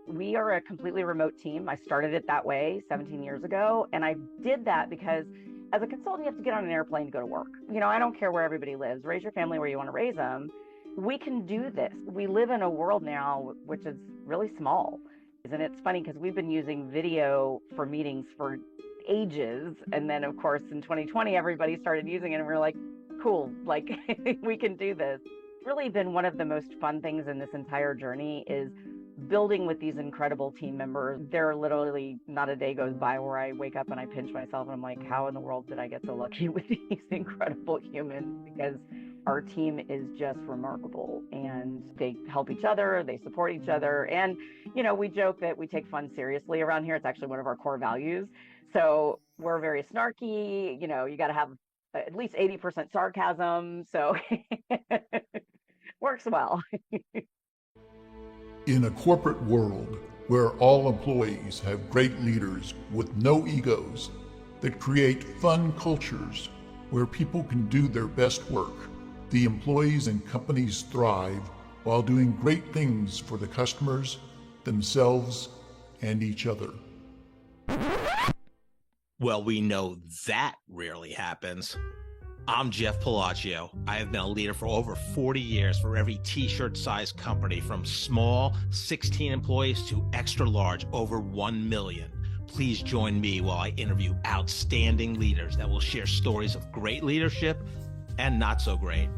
We are a completely remote team. I started it that way 17 years ago. And I did that because as a consultant, you have to get on an airplane to go to work. I don't care where everybody lives. Raise your family where you want to raise them. We can do this. We live in a world now which is really small. And it's funny because we've been using video for meetings for ages. And then, of course, in 2020, everybody started using it and we were like, cool, like we can do this. It's really been one of the most fun things in this entire journey is building with these incredible team members. There literally not a day goes by where I wake up and I pinch myself and I'm like, how in the world did I get so lucky with these incredible humans? Because our team is just remarkable and they help each other, they support each other. And, we joke that we take fun seriously around here. It's actually one of our core values. So we're very snarky, you got to have at least 80% sarcasm. So works well. In a corporate world where all employees have great leaders with no egos that create fun cultures where people can do their best work, the employees and companies thrive while doing great things for the customers, themselves, and each other. Well, we know that rarely happens. I'm Jeff Palacio. I have been a leader for over 40 years for every t-shirt size company, from small 16 employees to extra large over 1 million. Please join me while I interview outstanding leaders that will share stories of great leadership and not so great.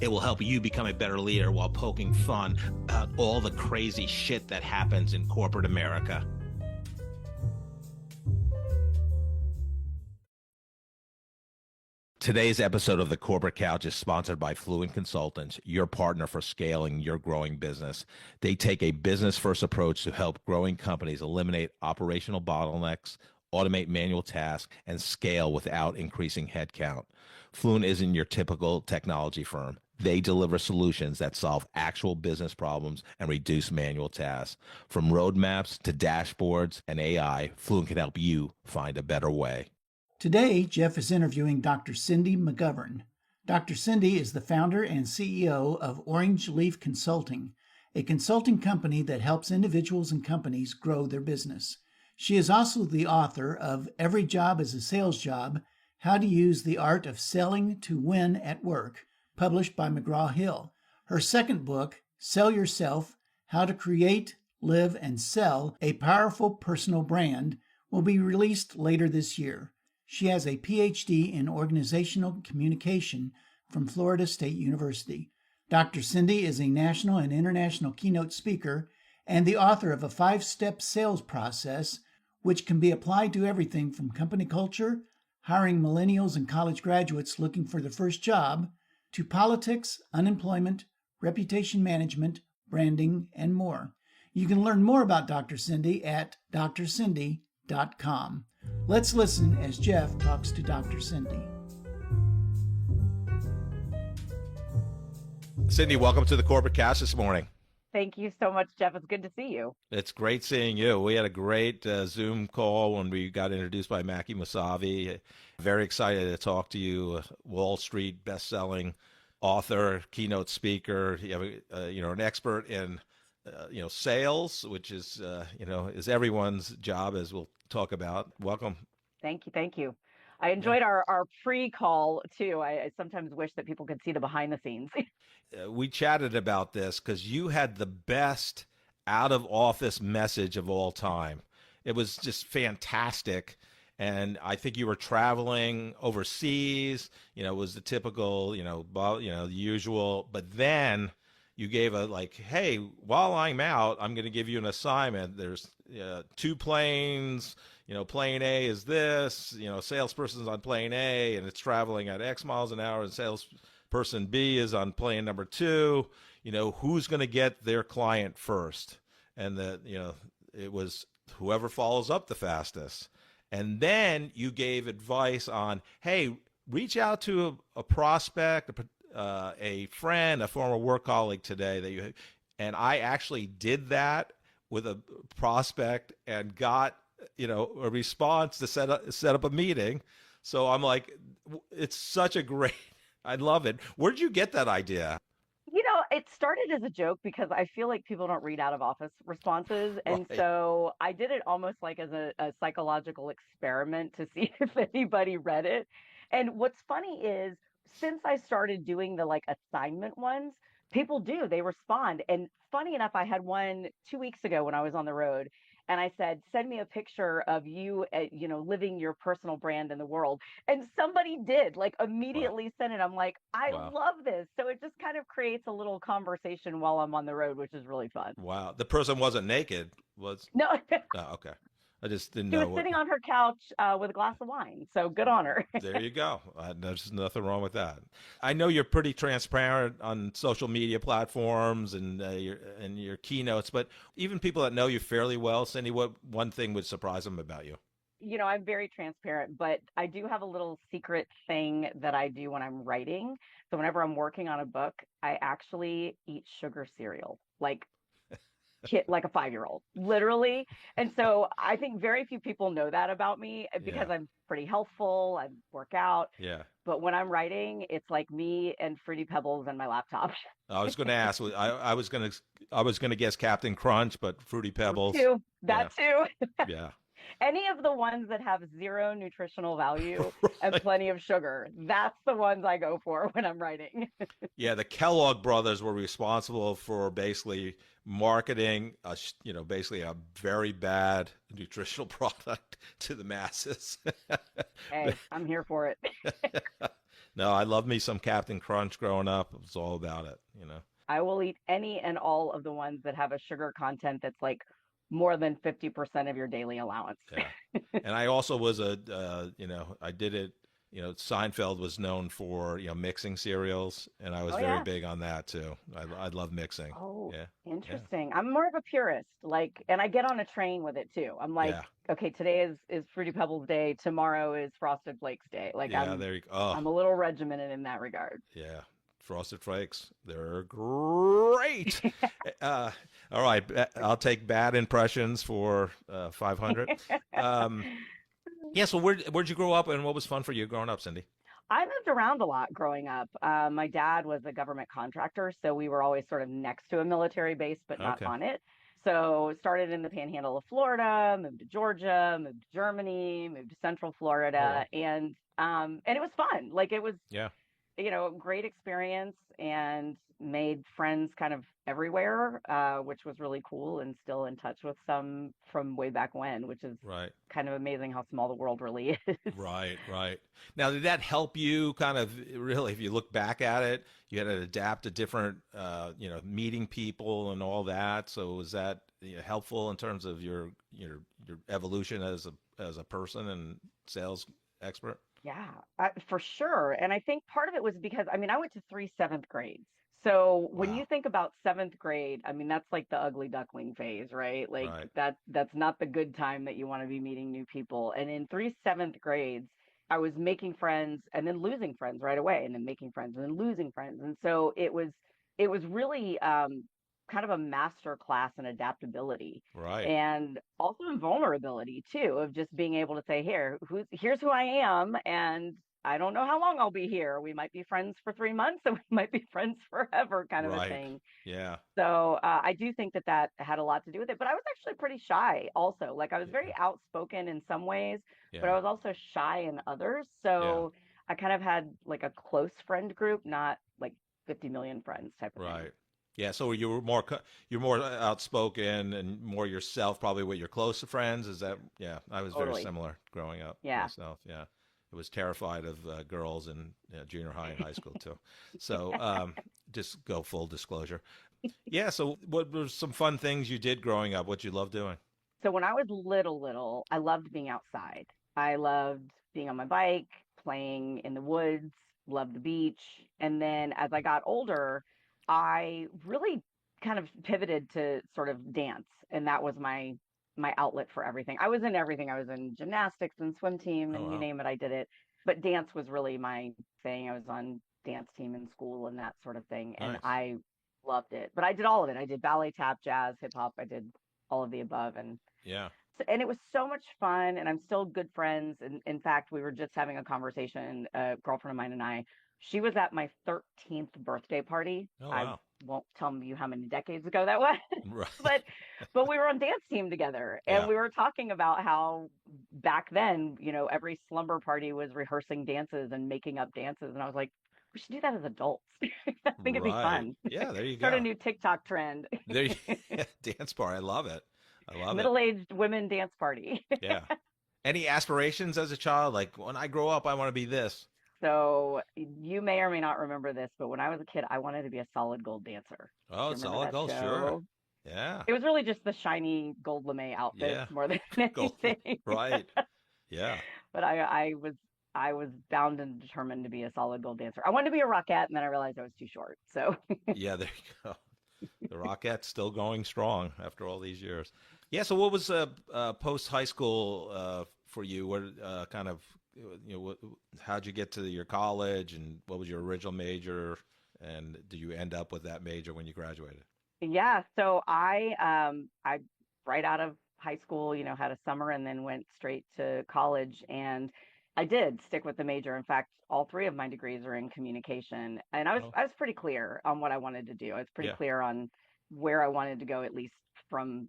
It will help you become a better leader while poking fun about all the crazy shit that happens in corporate America. Today's episode of The Corporate Couch is sponsored by Fluent Consultants, your partner for scaling your growing business. They take a business-first approach to help growing companies eliminate operational bottlenecks, automate manual tasks, and scale without increasing headcount. Fluent isn't your typical technology firm. They deliver solutions that solve actual business problems and reduce manual tasks. From roadmaps to dashboards and AI, Fluent can help you find a better way. Today, Jeff is interviewing Dr. Cindy McGovern. Dr. Cindy is the founder and CEO of Orange Leaf Consulting, a consulting company that helps individuals and companies grow their business. She is also the author of Every Job is a Sales Job: How to Use the Art of Selling to Win at Work, published by McGraw-Hill. Her second book, Sell Yourself: How to Create, Live, and Sell a Powerful Personal Brand, will be released later this year. She has a PhD in organizational communication from Florida State University. Dr. Cindy is a national and international keynote speaker and the author of a 5-step sales process, which can be applied to everything from company culture, hiring millennials and college graduates looking for their first job, to politics, unemployment, reputation management, branding, and more. You can learn more about Dr. Cindy at drcindy.com. Let's listen as Jeff talks to Dr. Cindy. Cindy, welcome to the Corporate Couch this morning. Thank you so much, Jeff. It's good to see you. It's great seeing you. We had a great Zoom call when we got introduced by Mackie Musavi. Very excited to talk to you, Wall Street best-selling author, keynote speaker. You have an expert in sales, which is is everyone's job, as we'll talk about. Welcome. Thank you. I enjoyed our pre-call too. I sometimes wish that people could see the behind the scenes. We chatted about this because you had the best out of office message of all time. It was just fantastic. And I think you were traveling overseas, it was the typical, the usual, but then you gave hey, while I'm out, I'm going to give you an assignment. There's 2 planes, plane A is this, salesperson's on plane A and it's traveling at X miles an hour, and salesperson B is on plane number 2, who's going to get their client first? And that, it was whoever follows up the fastest. And then you gave advice on, hey, reach out to a prospect, a friend, a former work colleague today and I actually did that with a prospect and got, a response to set up a meeting. So I'm like, it's such a great, I love it. Where'd you get that idea? It started as a joke because I feel like people don't read out of office responses. And Right. so I did it almost like as a psychological experiment to see if anybody read it. And what's funny is since I started doing the like assignment ones, people do, they respond. And funny enough, I had one 2 weeks ago when I was on the road. And I said, send me a picture of you, living your personal brand in the world. And somebody did like Wow. immediately send it. I'm like, I Wow. love this. So it just kind of creates a little conversation while I'm on the road, which is really fun. Wow. The person wasn't naked, was? No, Oh, okay. I just didn't she was know what. sitting on her couch with a glass of wine. So good on her. There you go. There's nothing wrong with that. I know you're pretty transparent on social media platforms and your keynotes, but even people that know you fairly well, Cindy, what one thing would surprise them about you? I'm very transparent, but I do have a little secret thing that I do when I'm writing. So whenever I'm working on a book, I actually eat sugar cereal. Like a 5-year-old, literally. And so I think very few people know that about me Yeah. because I'm pretty healthful, I work out. Yeah. But when I'm writing, it's like me and Fruity Pebbles and my laptop. I was going to ask. I was going to guess Captain Crunch, but Fruity Pebbles. Too. Yeah. That too. Yeah. Any of the ones that have zero nutritional value and Right. plenty of sugar, that's the ones I go for when I'm writing. Yeah, the Kellogg brothers were responsible for basically marketing basically a very bad nutritional product to the masses. Hey, I'm here for it. No, I love me some Captain Crunch growing up. It was all about it. I will eat any and all of the ones that have a sugar content that's like more than 50% of your daily allowance. Yeah. And I also was I did it, Seinfeld was known for, mixing cereals, and I was Oh, very yeah. big on that too. I love mixing. Oh, Yeah. Yeah. interesting. I'm more of a purist, and I get on a train with it too. I'm like, Yeah. okay, today is Fruity Pebbles Day, tomorrow is Frosted Flakes Day. Like Yeah. There you go. Oh, I'm a little regimented in that regard. yeah. Frosted Flakes. They're great. Uh, all right. I'll take bad impressions for 500. Um, yeah. So where'd you grow up, and what was fun for you growing up, Cindy? I moved around a lot growing up. My dad was a government contractor, so we were always sort of next to a military base, but not Okay. on it. So started in the panhandle of Florida, moved to Georgia, moved to Germany, moved to Central Oh, Florida, well. and it was fun. Like it was Yeah. great experience and made friends kind of everywhere, which was really cool and still in touch with some from way back when, which is Right. kind of amazing how small the world really is. Right, right. Now, did that help you kind of really, if you look back at it, you had to adapt to different, meeting people and all that. So was that helpful in terms of your evolution as a person and sales expert? Yeah, for sure. And I think part of it was because, I mean, I went to three seventh grades. So when you Wow. think about seventh grade, I mean, that's like the ugly duckling phase, right? Like Right. that's not the good time that you want to be meeting new people. And in three seventh grades, I was making friends and then losing friends right away, and then making friends and then losing friends. And so it was really kind of a master class in adaptability Right. and also in vulnerability too, of just being able to say, here's who I am, and I don't know how long I'll be here. We might be friends for 3 months, and we might be friends forever, kind of a Right. thing. Yeah. So I do think that had a lot to do with it. But I was actually pretty shy also. Like I was Yeah. very outspoken in some ways, but Yeah. I was also shy in others. Yeah. So I kind of had like a close friend group, not like 50 million friends type of thing. Right. Yeah. So you're more outspoken and more yourself, probably with your closer friends. Is that? Yeah. I was very Totally. similar growing up Yeah. myself. Yeah. I was terrified of girls in junior high and high school too. So just go full disclosure. Yeah. So what were some fun things you did growing up? What you love doing? So when I was little, I loved being outside. I loved being on my bike, playing in the woods, loved the beach. And then as I got older, I really kind of pivoted to sort of dance, and that was my outlet for everything. I was in everything. I was in gymnastics and swim team Oh and you wow. name it, I did it. But dance was really my thing. I was on dance team in school and that sort of thing, and Nice. I loved it. But I did all of it. I did ballet, tap, jazz, hip hop. I did all of the above, Yeah. and it was so much fun, and I'm still good friends. And in fact, we were just having a conversation, a girlfriend of mine and I, She was at my 13th birthday party. Oh, I wow. won't tell you how many decades ago that was, Right. but we were on dance team together, and Yeah. we were talking about how back then, every slumber party was rehearsing dances and making up dances, and I was like, we should do that as adults. I think it'd be Right. fun. Yeah, there you Start a go. new TikTok trend. There you dance bar. I love it. I love it. Middle-aged women dance party. Yeah. Any aspirations as a child? Like when I grow up, I want to be this. So you may or may not remember this, but when I was a kid, I wanted to be a solid gold dancer. Oh, Do you remember solid that gold. Sure. show? Yeah. It was really just the shiny gold lame outfits Yeah. more than Gold. anything. Right. Yeah. But I was bound and determined to be a solid gold dancer. I wanted to be a rockette, and then I realized I was too short. So Yeah. There you go. The Rockettes still going strong after all these years. Yeah. So what was post high school for you? What kind of how'd you get to your college, and what was your original major, and did you end up with that major when you graduated? yeah, so I right out of high school, had a summer and then went straight to college, and I did stick with the major. In fact, all three of my degrees are in communication, and I was Oh, I was pretty clear on what I wanted to do. I was pretty yeah. clear on where I wanted to go, at least from,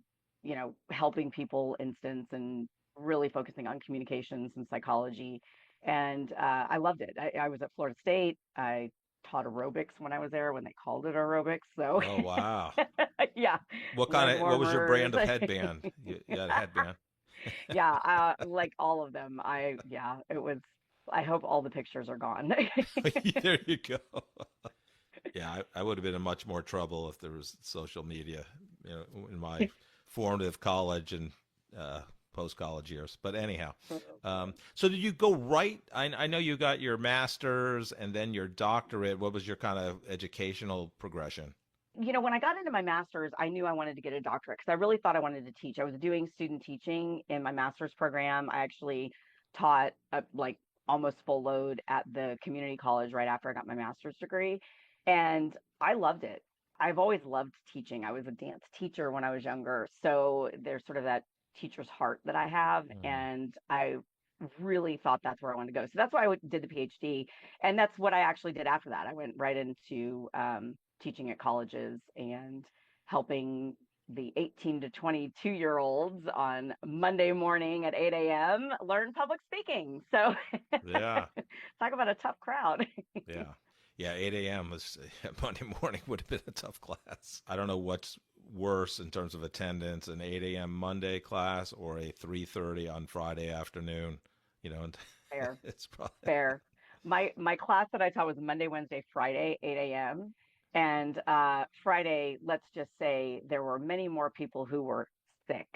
helping people instance and really focusing on communications and psychology. And I loved it. I was at Florida State. I taught aerobics when I was there, when they called it aerobics. So Oh, wow. yeah, leg What was your brand warmers. of headband? You had a headband. Yeah, like all of them. Yeah, it was. I hope all the pictures are gone. There you go. Yeah, I would have been in much more trouble if there was social media, in my formative college and post college years. But anyhow, so did you go right? I know you got your master's and then your doctorate. What was your kind of educational progression? When I got into my master's, I knew I wanted to get a doctorate because I really thought I wanted to teach. I was doing student teaching in my master's program. I actually taught like almost full load at the community college right after I got my master's degree. And I loved it. I've always loved teaching. I was a dance teacher when I was younger. So there's sort of that teacher's heart that I have. Mm. And I really thought that's where I wanted to go. So that's why did the PhD. And that's what I actually did after that. I went right into teaching at colleges and helping the 18 to 22-year-olds on Monday morning at 8 a.m. learn public speaking. So Yeah, talk about a tough crowd. yeah, yeah. 8 a.m. was Monday morning would have been a tough class. I don't know what's worse in terms of attendance, an 8 a.m. Monday class or a 3:30 on Friday afternoon. And Fair, it's probably fair. My class that I taught was Monday, Wednesday, Friday, 8 a.m. And Friday, let's just say there were many more people who were sick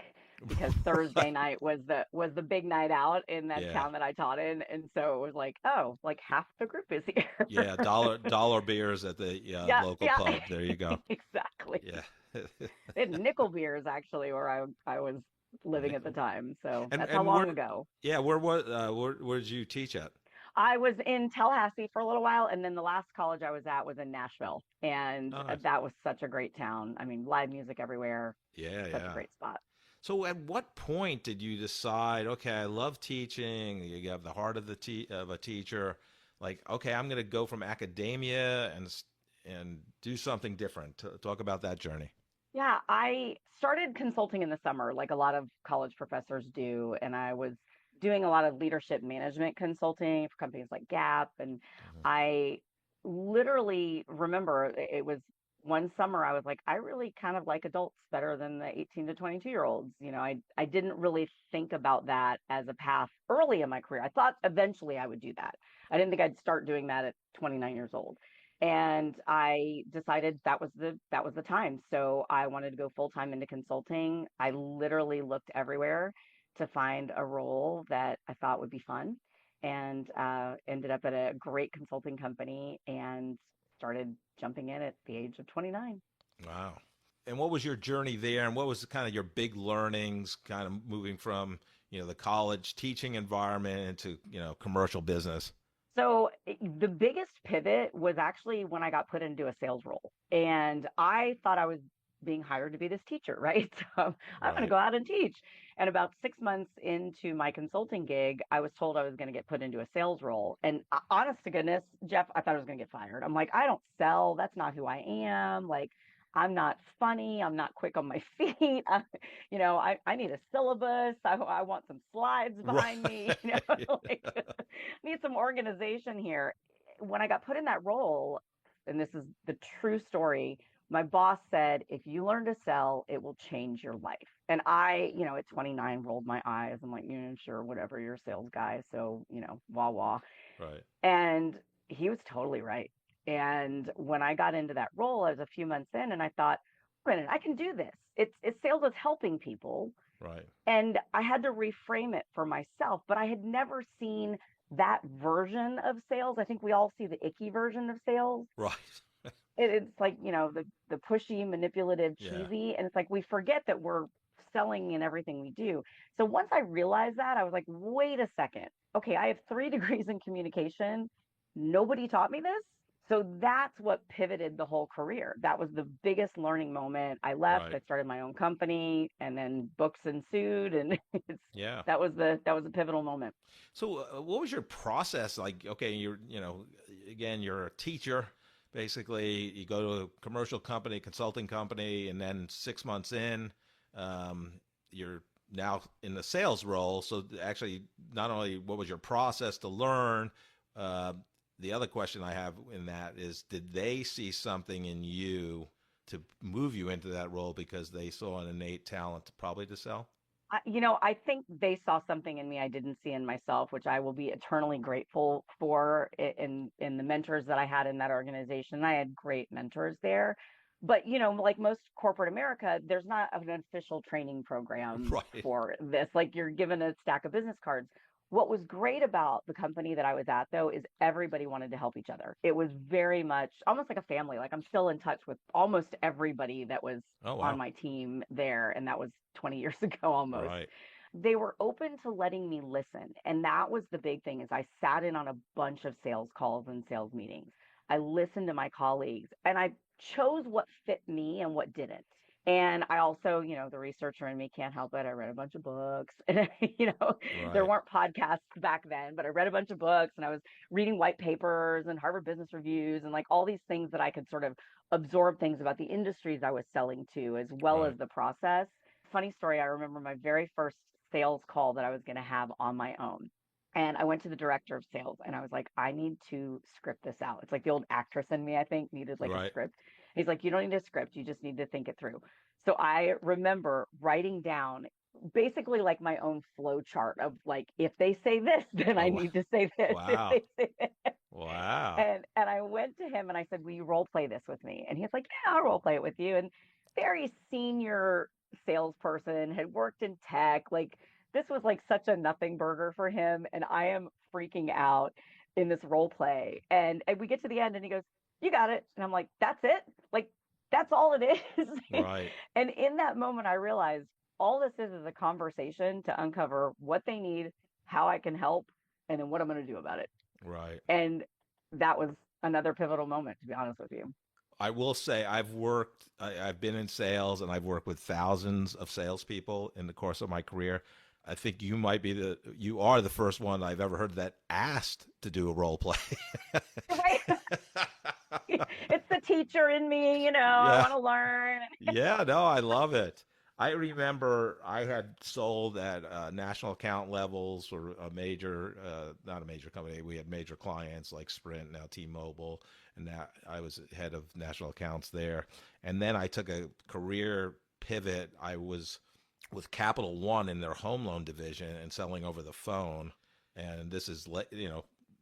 because Thursday night was the big night out in that yeah, town that I taught in, and so it was like, oh, like half the group is here. yeah. Dollar beers at the Yeah, local yeah, pub. There you go. exactly. Yeah. They had nickel beers actually where I was living at the Nickel. time, so that's how And long ago. yeah, where did you teach at? I was in Tallahassee for a little while, and then the last college I was at was in Nashville, and Oh, nice. that was such a great town. I mean, live music everywhere, Yeah, such a yeah. great spot. So at what point did you decide, okay, I love teaching, you have the heart of of a teacher, like, okay, I'm going to go from academia and do something different. Talk about that journey. Yeah, I started consulting in the summer, like a lot of college professors do, and I was doing a lot of leadership management consulting for companies like Gap, and Mhm. I literally remember it was one summer I was like, I really kind of like adults better than the 18 to 22-year-olds. I didn't really think about that as a path early in my career. I thought eventually I would do that. I didn't think I'd start doing that at 29 years old. And I decided that was the time. So I wanted to go full time into consulting. I literally looked everywhere to find a role that I thought would be fun, and ended up at a great consulting company and started jumping in at the age of 29. Wow. And what was your journey there, and what was kind of your big learnings, kind of moving from, the college teaching environment into, commercial business? So the biggest pivot was actually when I got put into a sales role. And I thought I was being hired to be this teacher, right? So I'm going to Right. go out and teach. And about 6 months into my consulting gig, I was told I was going to get put into a sales role. And honest to goodness, Jeff, I thought I was going to get fired. I'm like, I don't sell. That's not who I am. Like, I'm not funny. I'm not quick on my feet. I need a syllabus. I want some slides behind me. Right. Like, need some organization here. When I got put in that role, and this is the true story, my boss said, if you learn to sell, it will change your life. And I, at 29, rolled my eyes. I'm like, yeah, sure, whatever, you're a sales guy. So, wah wah. Right. And he was totally right. And when I got into that role, I was a few months in, and I thought, wait a minute, I can do this. It's sales is helping people. Right. And I had to reframe it for myself, but I had never seen that version of sales. I think we all see the icky version of sales. Right. It's like, the pushy, manipulative, Yeah. cheesy. And it's like we forget that we're selling in everything we do. So once I realized that, I was like, wait a second. Okay, I have 3 degrees in communication. Nobody taught me this. So that's what pivoted the whole career. That was the biggest learning moment. I left, Right. I started my own company, and then books ensued, and Yeah. that was a pivotal moment. So, what was your process like? Okay, again, you're a teacher. Basically, you go to a commercial company, consulting company, and then 6 months in, you're now in the sales role. So, actually, not only what was your process to learn, the other question I have in that is, did they see something in you to move you into that role because they saw an innate talent probably to sell? I think they saw something in me I didn't see in myself, which I will be eternally grateful for in the mentors that I had in that organization. I had great mentors there. But, like most corporate America, there's not an official training program Right. for this. Like you're given a stack of business cards. What was great about the company that I was at, though, is everybody wanted to help each other. It was very much almost like a family. Like I'm still in touch with almost everybody that was Oh, on wow. my team there. And that was 20 years ago almost. Right. They were open to letting me listen. And that was the big thing is I sat in on a bunch of sales calls and sales meetings. I listened to my colleagues and I chose what fit me and what didn't. And I also, the researcher in me can't help it. I read a bunch of books and, there Right. weren't podcasts back then, but I read a bunch of books and I was reading white papers and Harvard Business Reviews and like all these things that I could sort of absorb things about the industries I was selling to as well as Right. the process. Funny story, I remember my very first sales call that I was going to have on my own. And I went to the director of sales and I was like, I need to script this out. It's like the old actress in me, I think, needed like a Right. script. He's like, you don't need a script. You just need to think it through. So I remember writing down basically like my own flow chart of like, if they say this, then I Oh, need to say this. If wow. they say this. Wow. And I went to him and I said, will you role play this with me? And he's like, yeah, I'll role play it with you. And very senior salesperson, had worked in tech. Like this was like such a nothing burger for him. And I am freaking out in this role play. And we get to the end and he goes, you got it. And I'm like, that's it? Like, that's all it is. Right. And in that moment, I realized all this is a conversation to uncover what they need, how I can help, and then what I'm going to do about it. Right. And that was another pivotal moment, to be honest with you. I will say I've been in sales and I've worked with thousands of salespeople in the course of my career. I think you are the first one I've ever heard that asked to do a role play. Right? It's the teacher in me, I Yeah. want to learn. Yeah, no, I love it. I remember I had sold at national account levels for a major, not a major company. We had major clients like Sprint, now T-Mobile, and that I was head of national accounts there. And then I took a career pivot. I was with Capital One in their home loan division and selling over the phone. And this is,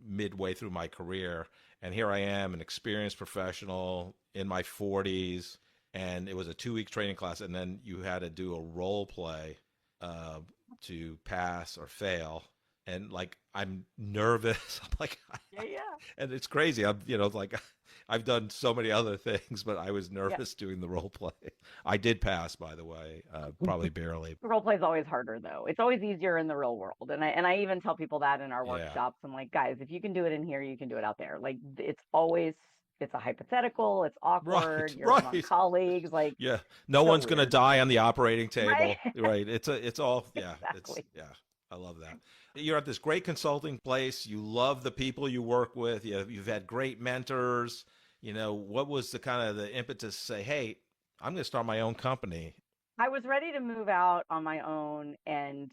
midway through my career. And here I am, an experienced professional in my 40s. And it was a 2-week training class. And then you had to do a role play to pass or fail. And like, I'm nervous. I'm like, Yeah, yeah. and it's crazy. Like I've done so many other things, but I was Yeah. nervous doing the role play. I did pass, by the way, probably barely. Role play is always harder though. It's always easier in the real world. And I even tell people that in our Yeah. workshops. I'm like, guys, if you can do it in here, you can do it out there. Like it's a hypothetical, it's awkward, Right, you're among right. colleagues, like Yeah. No so one's going to weird. die on the operating Right. table. Right. It's all, yeah, Exactly. I love that. You're at this great consulting place. You love the people you work with. You've had great mentors. What was the kind of the impetus to say, hey, I'm going to start my own company? I was ready to move out on my own and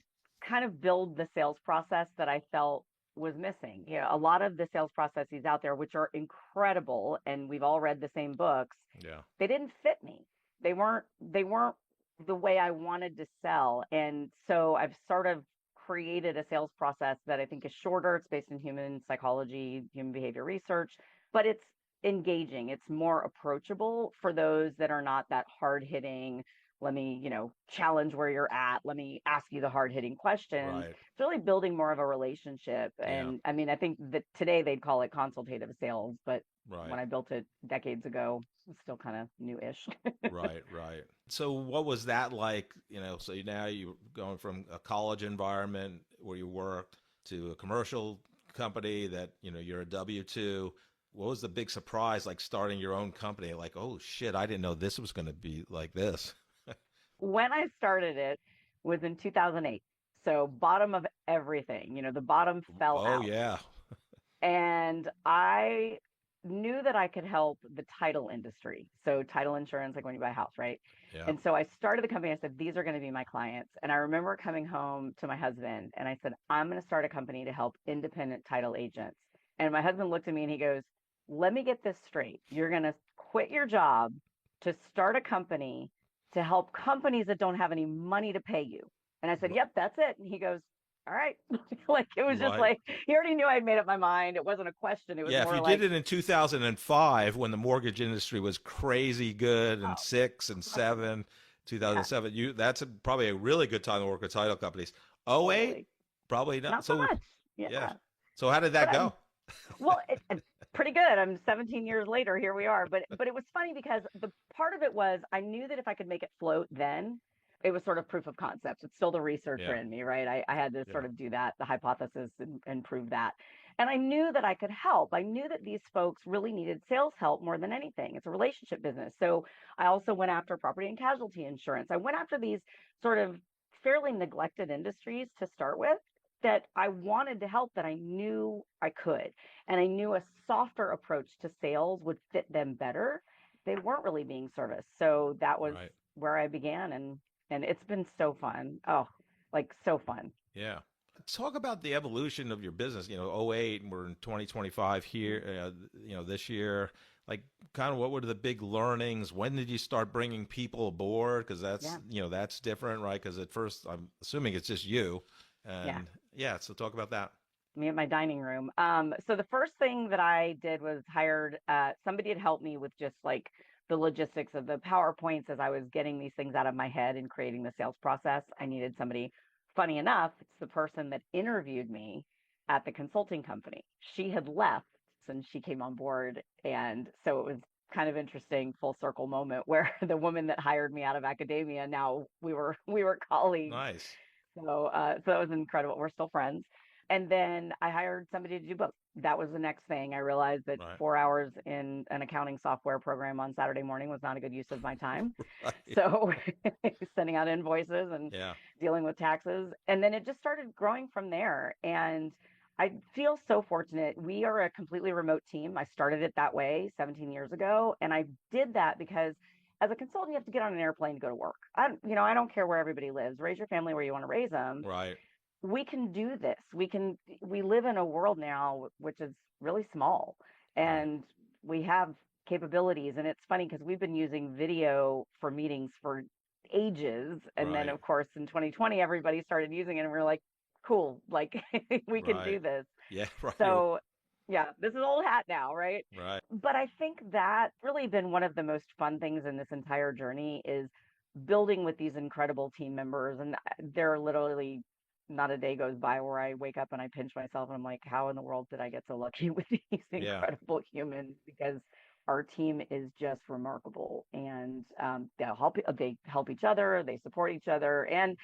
kind of build the sales process that I felt was missing. A lot of the sales processes out there, which are incredible, and we've all read the same books, Yeah. they didn't fit me. They weren't the way I wanted to sell. And so I've sort of created a sales process that I think is shorter. It's based in human psychology, human behavior research, but it's engaging. It's more approachable for those that are not that hard hitting. Let me, challenge where you're at. Let me ask you the hard hitting questions. Right. It's really building more of a relationship. Yeah. And I mean, I think that today they'd call it consultative sales, but Right. when I built it decades ago, it's still kind of new-ish. Right, right. So what was that like? So now you're going from a college environment where you worked to a commercial company that, you're a W-2. What was the big surprise, like starting your own company? Like, oh shit, I didn't know this was going to be like this. When I started it was in 2008. So bottom of everything, the bottom fell Oh out. yeah. And I knew that I could help the title industry. So title insurance, like when you buy a house, right? Yeah. And so I started the company. I said, these are going to be my clients. And I remember coming home to my husband and I said, I'm going to start a company to help independent title agents. And my husband looked at me and he goes, let me get this straight. You're going to quit your job to start a company to help companies that don't have any money to pay you. And I said, R- yep, that's it. And he goes, all right. Like it was just Right. like he already knew I'd made up my mind. It wasn't a question. It was Yeah, if more you did like, it in 2005 when the mortgage industry was crazy good oh, and 6 and 7, yeah, 2007, probably a really good time to work with title companies. Oh 08, totally. probably not. Not so So, much. yeah. Yeah. So how did But that I'm go? well, it's pretty good. I'm 17 years later. Here we are. But it was funny because the part of it was I knew that if I could make it float, then it was sort of proof of concept. It's still the researcher Yeah. in me, right? I had to Yeah. sort of do that, the hypothesis, and prove that. And I knew that I could help. I knew that these folks really needed sales help more than anything. It's a relationship business. So I also went after property and casualty insurance. I went after these sort of fairly neglected industries to start with that I wanted to help, that I knew I could. And I knew a softer approach to sales would fit them better. They weren't really being serviced. So that was Right. where I began, and it's been so fun. Oh, like so fun. Yeah. Talk about the evolution of your business, oh 08 and we're in 2025 here, this year. Like kind of what were the big learnings? When did you start bringing people aboard? Because that's, Yeah. that's different, right? Because at first I'm assuming it's just you. Yeah. And yeah, so talk about that. Me at my dining room. So the first thing that I did was hired somebody to help me with just like the logistics of the PowerPoints as I was getting these things out of my head and creating the sales process. I needed somebody. Funny enough, it's the person that interviewed me at the consulting company. She had left and she came on board. And so it was kind of interesting full circle moment where the woman that hired me out of academia, now we were colleagues. Nice. So that was incredible. We're still friends. And then I hired somebody to do both. That was the next thing. I realized that Right. 4 hours in an accounting software program on Saturday morning was not a good use of my time. Right. So sending out invoices and Yeah. dealing with taxes. And then it just started growing from there. And I feel so fortunate. We are a completely remote team. I started it that way 17 years ago. And I did that because as a consultant, you have to get on an airplane to go to work. I don't care where everybody lives. Raise your family where you want to raise them. Right. We can do this. We live in a world now which is really small, Right. and we have capabilities. And it's funny because we've been using video for meetings for ages. And then Right. of course in 2020, everybody started using it and we are like, cool, like we can do Right. this. Yeah. Right. So yeah, this is old hat now, right? Right. But I think that really been one of the most fun things in this entire journey is building with these incredible team members. And they're literally not a day goes by where I wake up and I pinch myself and I'm like, how in the world did I get so lucky with these Yeah. incredible humans? Because our team is just remarkable, and they help each other, they support each other, and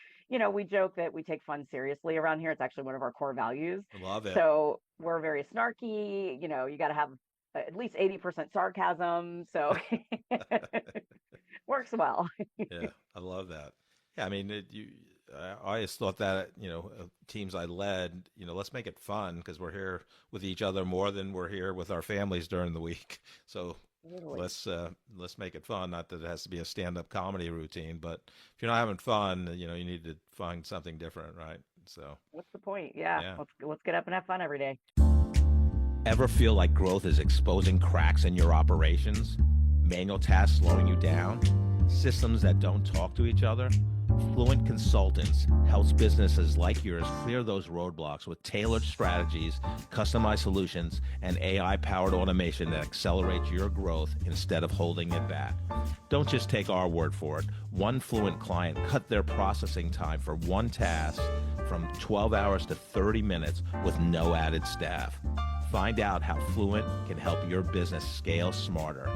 we joke that we take fun seriously around here. It's actually one of our core values. Love it. So we're very snarky. You got to have at least 80% sarcasm. So works well. Yeah, I love that. Yeah, I mean, I always thought that, teams I led, let's make it fun because we're here with each other more than we're here with our families during the week. So Totally. let's make it fun. Not that it has to be a stand-up comedy routine, but if you're not having fun, you need to find something different, right? So, What's the point? Yeah. yeah. Let's get up and have fun every day. Ever feel like growth is exposing cracks in your operations? Manual tasks slowing you down? Systems that don't talk to each other? Fluent Consultants helps businesses like yours clear those roadblocks with tailored strategies, customized solutions, and AI-powered automation that accelerates your growth instead of holding it back. Don't just take our word for it. One Fluent client cut their processing time for one task from 12 hours to 30 minutes with no added staff. Find out how Fluent can help your business scale smarter.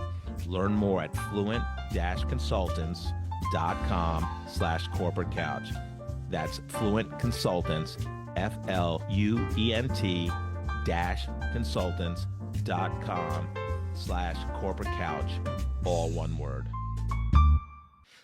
Learn more at fluent-consultants.com/corporate couch. That's Fluent Consultants, FLUENT-consultants.com/corporate couch, all one word.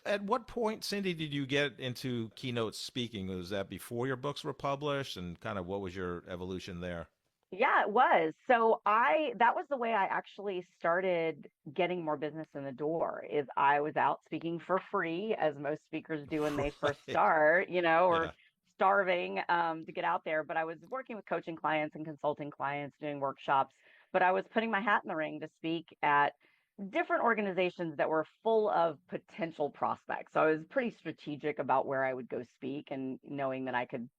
At what point, Cindy, did you get into keynote speaking? Was that before your books were published, and kind of what was your evolution there? Yeah, it was. So that was the way I actually started getting more business in the door is I was out speaking for free, as most speakers do when they first Right. start, or Yeah. starving to get out there. But I was working with coaching clients and consulting clients, doing workshops, but I was putting my hat in the ring to speak at different organizations that were full of potential prospects. So I was pretty strategic about where I would go speak and knowing that I could,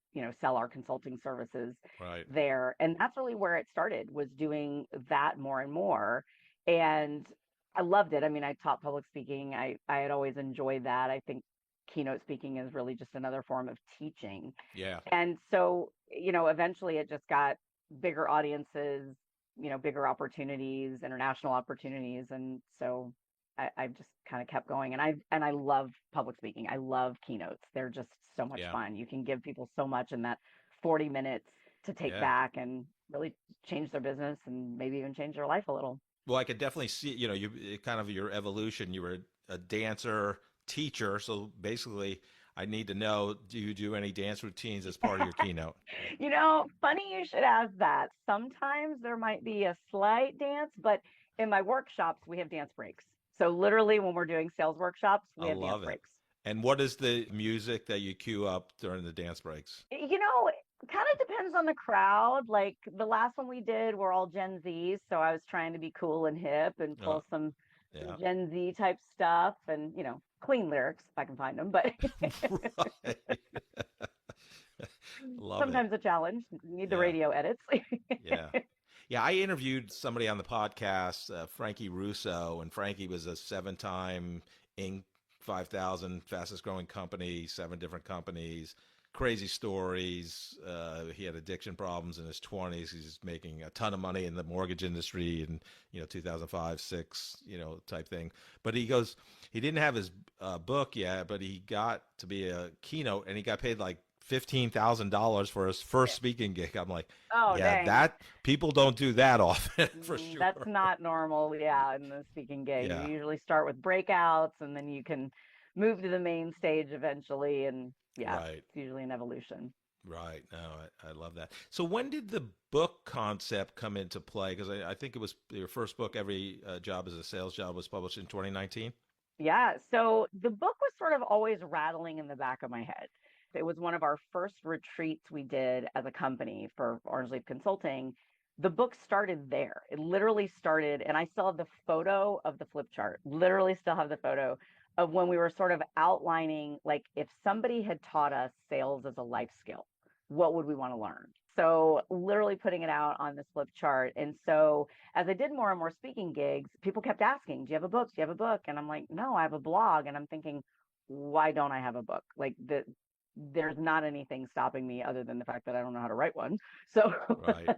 sell our consulting services Right. there. And that's really where it started, was doing that more and more. And I loved it. I mean, I taught public speaking. I had always enjoyed that. I think keynote speaking is really just another form of teaching. Yeah. And so, eventually it just got bigger audiences, bigger opportunities, international opportunities. And so I've just kind of kept going. And I love public speaking. I love keynotes. They're just so much Yeah. fun. You can give people so much in that 40 minutes to take Yeah. back and really change their business and maybe even change their life a little. Well, I could definitely see, kind of your evolution. You were a dancer, teacher. So basically, I need to know, do you do any dance routines as part of your keynote? Funny you should ask that. Sometimes there might be a slight dance, but in my workshops, we have dance breaks. So literally when we're doing sales workshops, I we have dance love it. breaks. And what is the music that you cue up during the dance breaks? It kind of depends on the crowd. Like the last one we did, we're all Gen Zs. So I was trying to be cool and hip and pull some Yeah. Gen Z type stuff and, clean lyrics if I can find them. But Right. Love sometimes it. a challenge. Need the Yeah. radio edits. Yeah. Yeah, I interviewed somebody on the podcast, Frankie Russo, and Frankie was a 7-time Inc. 5,000 fastest growing company, 7 different companies, crazy stories. He had addiction problems in his 20s. He's making a ton of money in the mortgage industry in 2005, 6, type thing. But he goes, he didn't have his book yet, but he got to be a keynote, and he got paid like $15,000 for his first speaking gig. I'm like, Oh, yeah, dang. that people don't do that often for sure. That's not normal, yeah, in the speaking gig. Yeah. You usually start with breakouts and then you can move to the main stage eventually. And yeah, Right. it's usually an evolution. Right. No, I love that. So when did the book concept come into play? Because I think it was your first book, Every Job is a Sales Job, was published in 2019. Yeah. So the book was sort of always rattling in the back of my head. It was one of our first retreats we did as a company for Orange Leaf Consulting. The book started there. It literally started, and I still have the photo of the flip chart, literally still have the photo of when we were sort of outlining, like, if somebody had taught us sales as a life skill, what would we want to learn? So literally putting it out on this flip chart. And so as I did more and more speaking gigs, people kept asking, do you have a book? Do you have a book? And I'm like, no, I have a blog. And I'm thinking, why don't I have a book? Like there's not anything stopping me other than the fact that I don't know how to write one. So Right.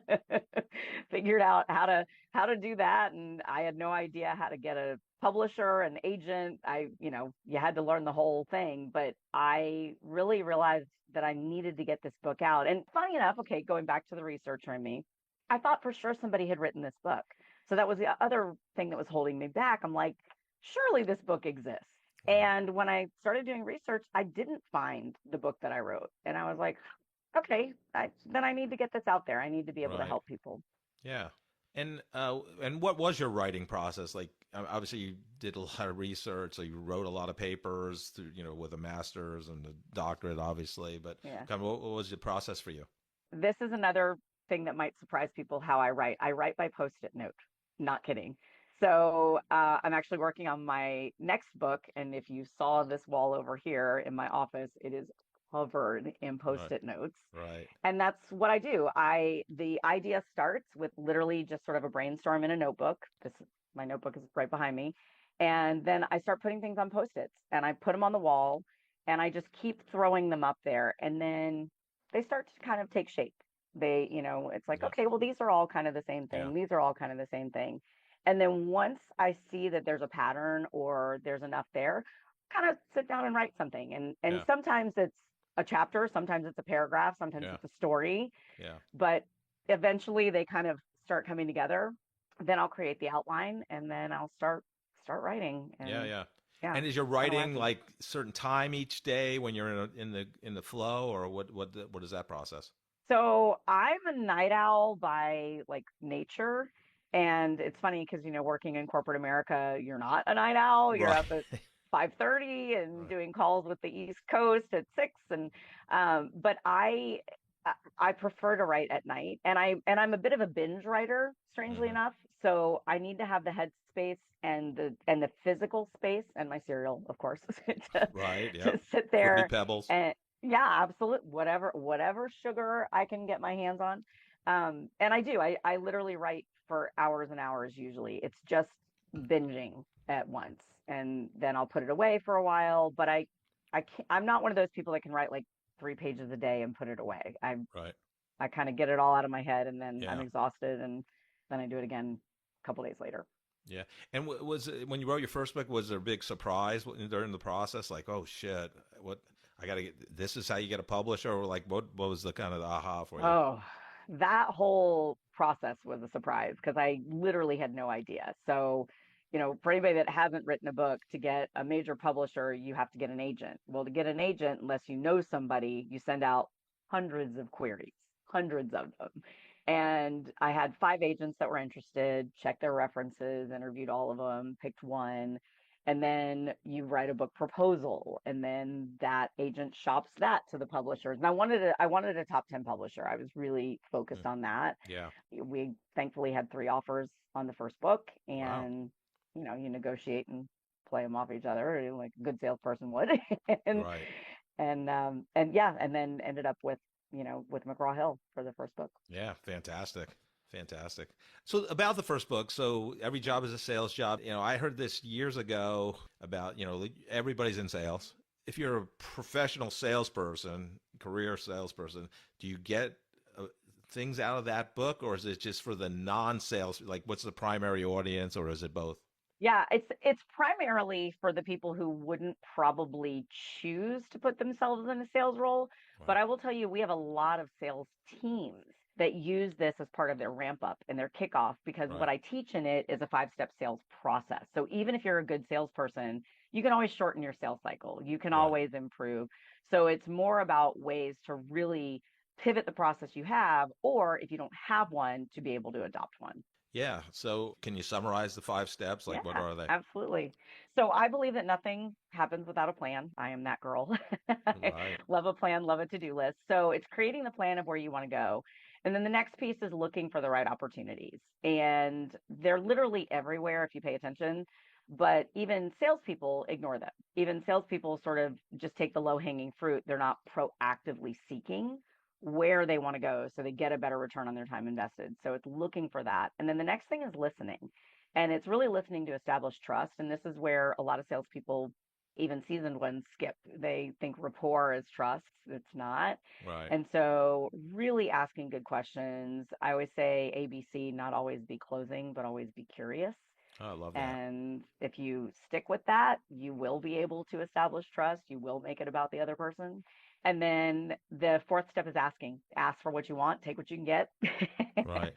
figured out how to do that. And I had no idea how to get a publisher, an agent. You had to learn the whole thing, but I really realized that I needed to get this book out. And funny enough, okay, going back to the researcher in me, I thought for sure somebody had written this book. So that was the other thing that was holding me back. I'm like, surely this book exists. Right. And when I started doing research, I didn't find the book that I wrote. And I was like, okay, then I need to get this out there. I need to be able to Right. help people. Yeah. And what was your writing process? Like, obviously you did a lot of research, so you wrote a lot of papers through, with a master's and a doctorate, obviously, but Yeah. kind of what was the process for you? This is another thing that might surprise people how I write. I write by post-it note. Not kidding. So I'm actually working on my next book. And if you saw this wall over here in my office, it is covered in Right. post-it notes. Right. And that's what I do. The idea starts with literally just sort of a brainstorm in a notebook. My notebook is right behind me. And then I start putting things on post-its and I put them on the wall and I just keep throwing them up there. And then they start to kind of take shape. It's like, Yeah. okay, well, these are all kind of the same Yeah. thing. These are all kind of the same thing. And then once I see that there's a pattern or there's enough there, kind of sit down and write something. And Yeah. sometimes it's a chapter, sometimes it's a paragraph, sometimes Yeah. it's a story, Yeah. but eventually they kind of start coming together. Then I'll create the outline and then I'll start writing. Yeah. And Yeah. yeah, And is your it's kind of writing wacky. like certain time each day when you're in the flow, or what is that process? So I'm a night owl by like nature. And it's funny because, working in corporate America, you're not a night owl. You're Right. up at 5:30 and Right. doing calls with the East Coast at 6. And but I prefer to write at night. And I'm a bit of a binge writer, strangely Hmm. enough. So I need to have the headspace and the physical space and my cereal, of course, to, Right. Yep. to sit Fruity there Pebbles. and yeah, absolutely. Whatever sugar I can get my hands on. And I do. I literally write for hours and hours usually. It's just binging at once. And then I'll put it away for a while. But I can't, I'm not one of those people that can write like 3 pages a day and put it away. Right. I kind of get it all out of my head and then I'm Yeah. exhausted and then I do it again a couple days later. Yeah. And was it, when you wrote your first book, was there a big surprise during the process? Like, oh shit, what I got to get, this is how you get a publisher, or like, what was the kind of the aha for you? Oh, that whole process was a surprise because I literally had no idea. So, for anybody that hasn't written a book, to get a major publisher, you have to get an agent. Well, to get an agent, unless you know somebody, you send out hundreds of queries, hundreds of them. And I had 5 agents that were interested, checked their references, interviewed all of them, picked one. And then you write a book proposal, and then that agent shops that to the publishers. And I wanted a top 10 publisher. I was really Hmm. focused on that. Yeah. We thankfully had 3 offers on the first book, Wow. and you negotiate and play them off each other like a good salesperson would. and Right. and yeah, and then ended up with McGraw-Hill for the first book. Yeah. Fantastic. Fantastic. So about the first book, so every job is a sales job. I heard this years ago about, everybody's in sales. If you're a professional salesperson, career salesperson, do you get things out of that book, or is it just for the non-sales? Like, what's the primary audience, or is it both? Yeah, it's primarily for the people who wouldn't probably choose to put themselves in a sales role. But Right. I will tell you, we have a lot of sales teams that use this as part of their ramp up and their kickoff because Right. what I teach in it is a 5-step sales process. So even if you're a good salesperson, you can always shorten your sales cycle. You can Right. always improve. So it's more about ways to really pivot the process you have, or if you don't have one, to be able to adopt one. Yeah. So can you summarize the 5 steps? Yeah, Like, what are they? absolutely. So I believe that nothing happens without a plan. I am that girl. I Right. love a plan, love a to-do list. So it's creating the plan of where you want to go. And then the next piece is looking for the right opportunities. And they're literally everywhere if you pay attention. But even salespeople ignore them. Even salespeople sort of just take the low-hanging fruit. They're not proactively seeking where they want to go so they get a better return on their time invested. So it's looking for that. And then the next thing is listening. And it's really listening to establish trust. And this is where a lot of salespeople, even seasoned ones, skip. They think rapport is trust. It's not. Right. And so, really asking good questions. I always say ABC, not always be closing, but always be curious. Oh, I love that. And if you stick with that, you will be able to establish trust. You will make it about the other person. And then the fourth step is asking. Ask for what you want, take what you can get. Right.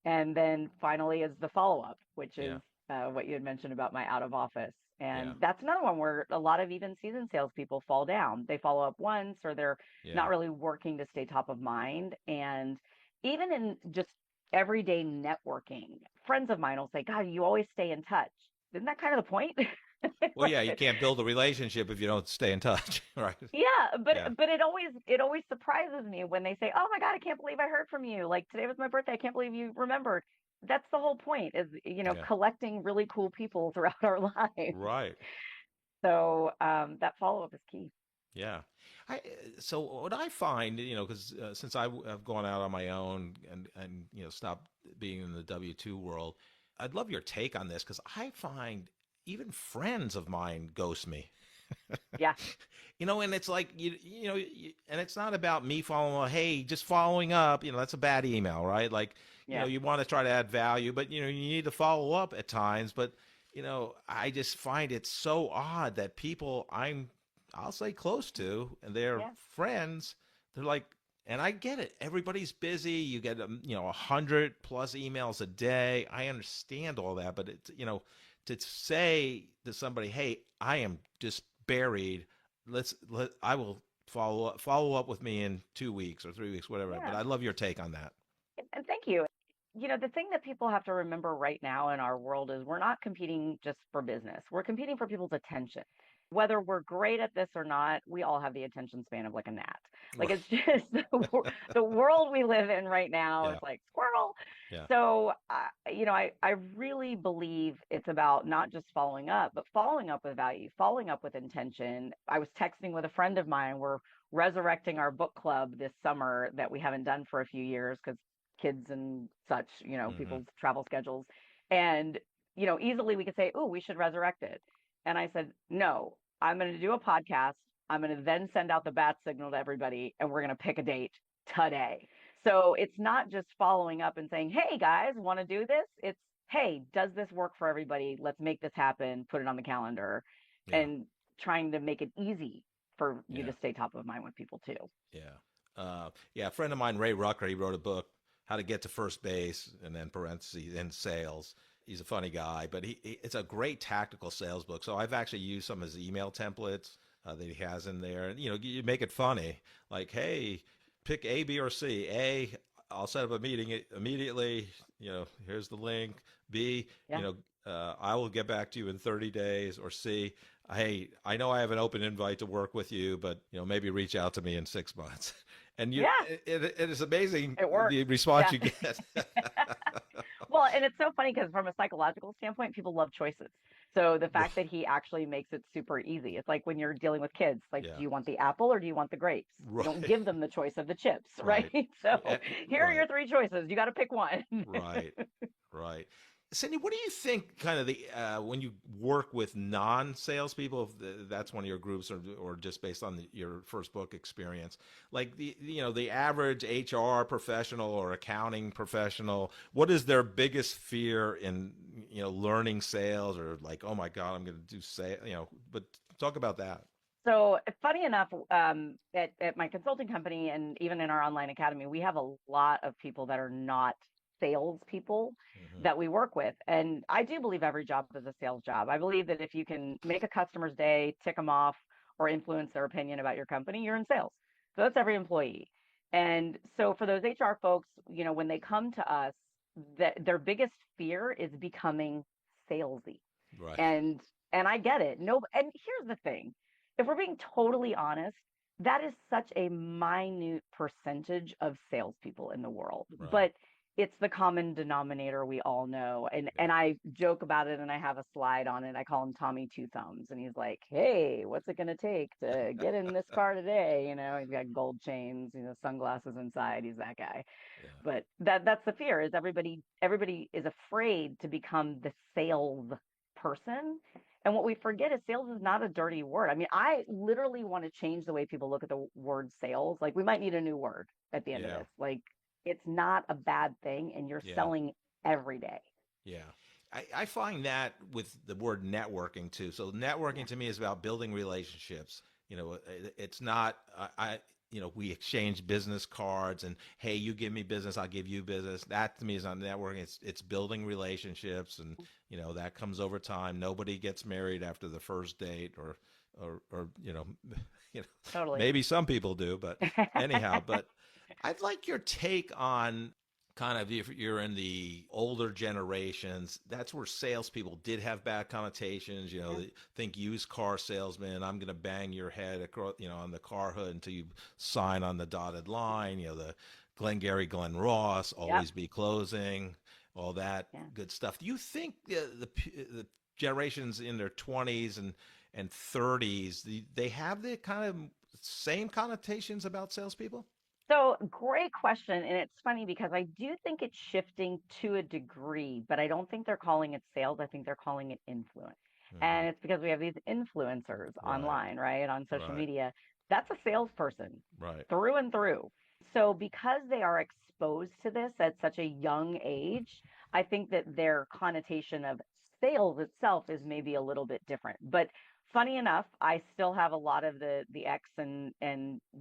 And then finally is the follow-up, which Yeah. is what you had mentioned about my out of office. Yeah. And that's another one where a lot of even seasoned salespeople fall down. They follow up once, or they're Yeah. not really working to stay top of mind. And even in just everyday networking, friends of mine will say, God, you always stay in touch. Isn't that kind of the point? Well, yeah, you Like, can't build a relationship if you don't stay in touch, right? yeah, Yeah. but it always surprises me when they say, "Oh my God, I can't believe I heard from you. Like today was my birthday. I can't believe you remembered." That's the whole point is, Yeah. collecting really cool people throughout our lives. Right. So that follow-up is key. Yeah. So what I find, because since have gone out on my own and stopped being in the W-2 world, I'd love your take on this because I find even friends of mine ghost me. Yeah, And it's like and it's not about me following up, hey, just following up, that's a bad email, right? Like, yeah, you want to try to add value, but you need to follow up at times, but I just find it so odd that people I'll say close to, and they're yeah, friends, they're like, and I get it. Everybody's busy. You get 100+ emails a day. I understand all that, but it's to say to somebody, hey, I am just buried. I will follow up with me in 2 weeks or 3 weeks, whatever. But yeah. I love your take on that. And thank you. The thing that people have to remember right now in our world is we're not competing just for business. We're competing for people's attention. Whether we're great at this or not, we all have the attention span of like a gnat. Like Right. it's just the world we live in right now. Yeah. It's like squirrel. Yeah. So, I really believe it's about not just following up, but following up with value, following up with intention. I was texting with a friend of mine. We're resurrecting our book club this summer that we haven't done for a few years because kids and such, Hmm. people's travel schedules. And, easily we could say, oh, we should resurrect it. And I said, no, I'm going to do a podcast. I'm going to then send out the bat signal to everybody and we're going to pick a date today. So it's not just following up and saying, hey guys, want to do this? It's, hey, does this work for everybody? Let's make this happen, put it on the calendar, Yeah. and trying to make it easy for you Yeah. to stay top of mind with people too. Yeah. Yeah. A friend of mine, Ray Rucker, he wrote a book, How to Get to First Base, and then parentheses in sales. He's a funny guy, but it's a great tactical sales book. So I've actually used some of his email templates that he has in there. And, you make it funny. Like, hey, pick A, B, or C. A, I'll set up a meeting immediately. Here's the link. B, Yeah. I will get back to you in 30 days. Or C, hey, I know I have an open invite to work with you, but maybe reach out to me in 6 months. And Yeah. it is amazing It works. the response Yeah. you get. Well, and it's so funny because from a psychological standpoint, people love choices. So the fact that he actually makes it super easy. It's like when you're dealing with kids, like, Yeah. do you want the apple or do you want the grapes? You don't Right. give them the choice of the chips, right? Right. So Yeah, here are your right. three choices. You got to pick one. Right. Right. Cindy, what do you think kind of when you work with non-salespeople, if that's one of your groups or just based on your first book experience, like the average HR professional or accounting professional, what is their biggest fear in, learning sales or like, oh my God, I'm going to do sales, but talk about that. So funny enough, at my consulting company and even in our online academy, we have a lot of people that are not salespeople Hmm. that we work with. And I do believe every job is a sales job. I believe that if you can make a customer's day, tick them off, or influence their opinion about your company, you're in sales. So that's every employee. And so for those HR folks, when they come to us, their biggest fear is becoming salesy. Right. And I get it. No, and here's the thing. If we're being totally honest, that is such a minute percentage of salespeople in the world. Right. But it's the common denominator we all know. And Yeah. I joke about it and I have a slide on it. I call him Tommy Two Thumbs. And he's like, hey, what's it gonna take to get in this car today? He's got gold chains, sunglasses inside. He's that guy. Yeah. But that's the fear is everybody is afraid to become the sales person. And what we forget is sales is not a dirty word. I mean, I literally want to change the way people look at the word sales. Like we might need a new word at the end of Yeah. this. Like it's not a bad thing and you're Yeah. selling every day. Yeah. I find that with the word networking too. So networking Yeah. to me is about building relationships. It's not, we exchange business cards and, hey, you give me business, I'll give you business. That to me is not networking. It's building relationships, and that comes over time. Nobody gets married after the first date, or Totally. maybe some people do, but anyhow. But I'd like your take on kind of, if you're in the older generations, that's where salespeople did have bad connotations. Think used car salesman, I'm going to bang your head across, on the car hood until you sign on the dotted line. The Glengarry Glen Ross, always be closing, all that good stuff. Do you think the generations in their 20s and 30s, they have the kind of same connotations about salespeople? So great question. And it's funny because I do think it's shifting to a degree, but I don't think they're calling it sales. I think they're calling it influence. And it's because we have these influencers online, right? On social Right. media. That's a salesperson Right. through and through. So because they are exposed to this at such a young age, I think that their connotation of sales itself is maybe a little bit different. But funny enough, I still have a lot of the X and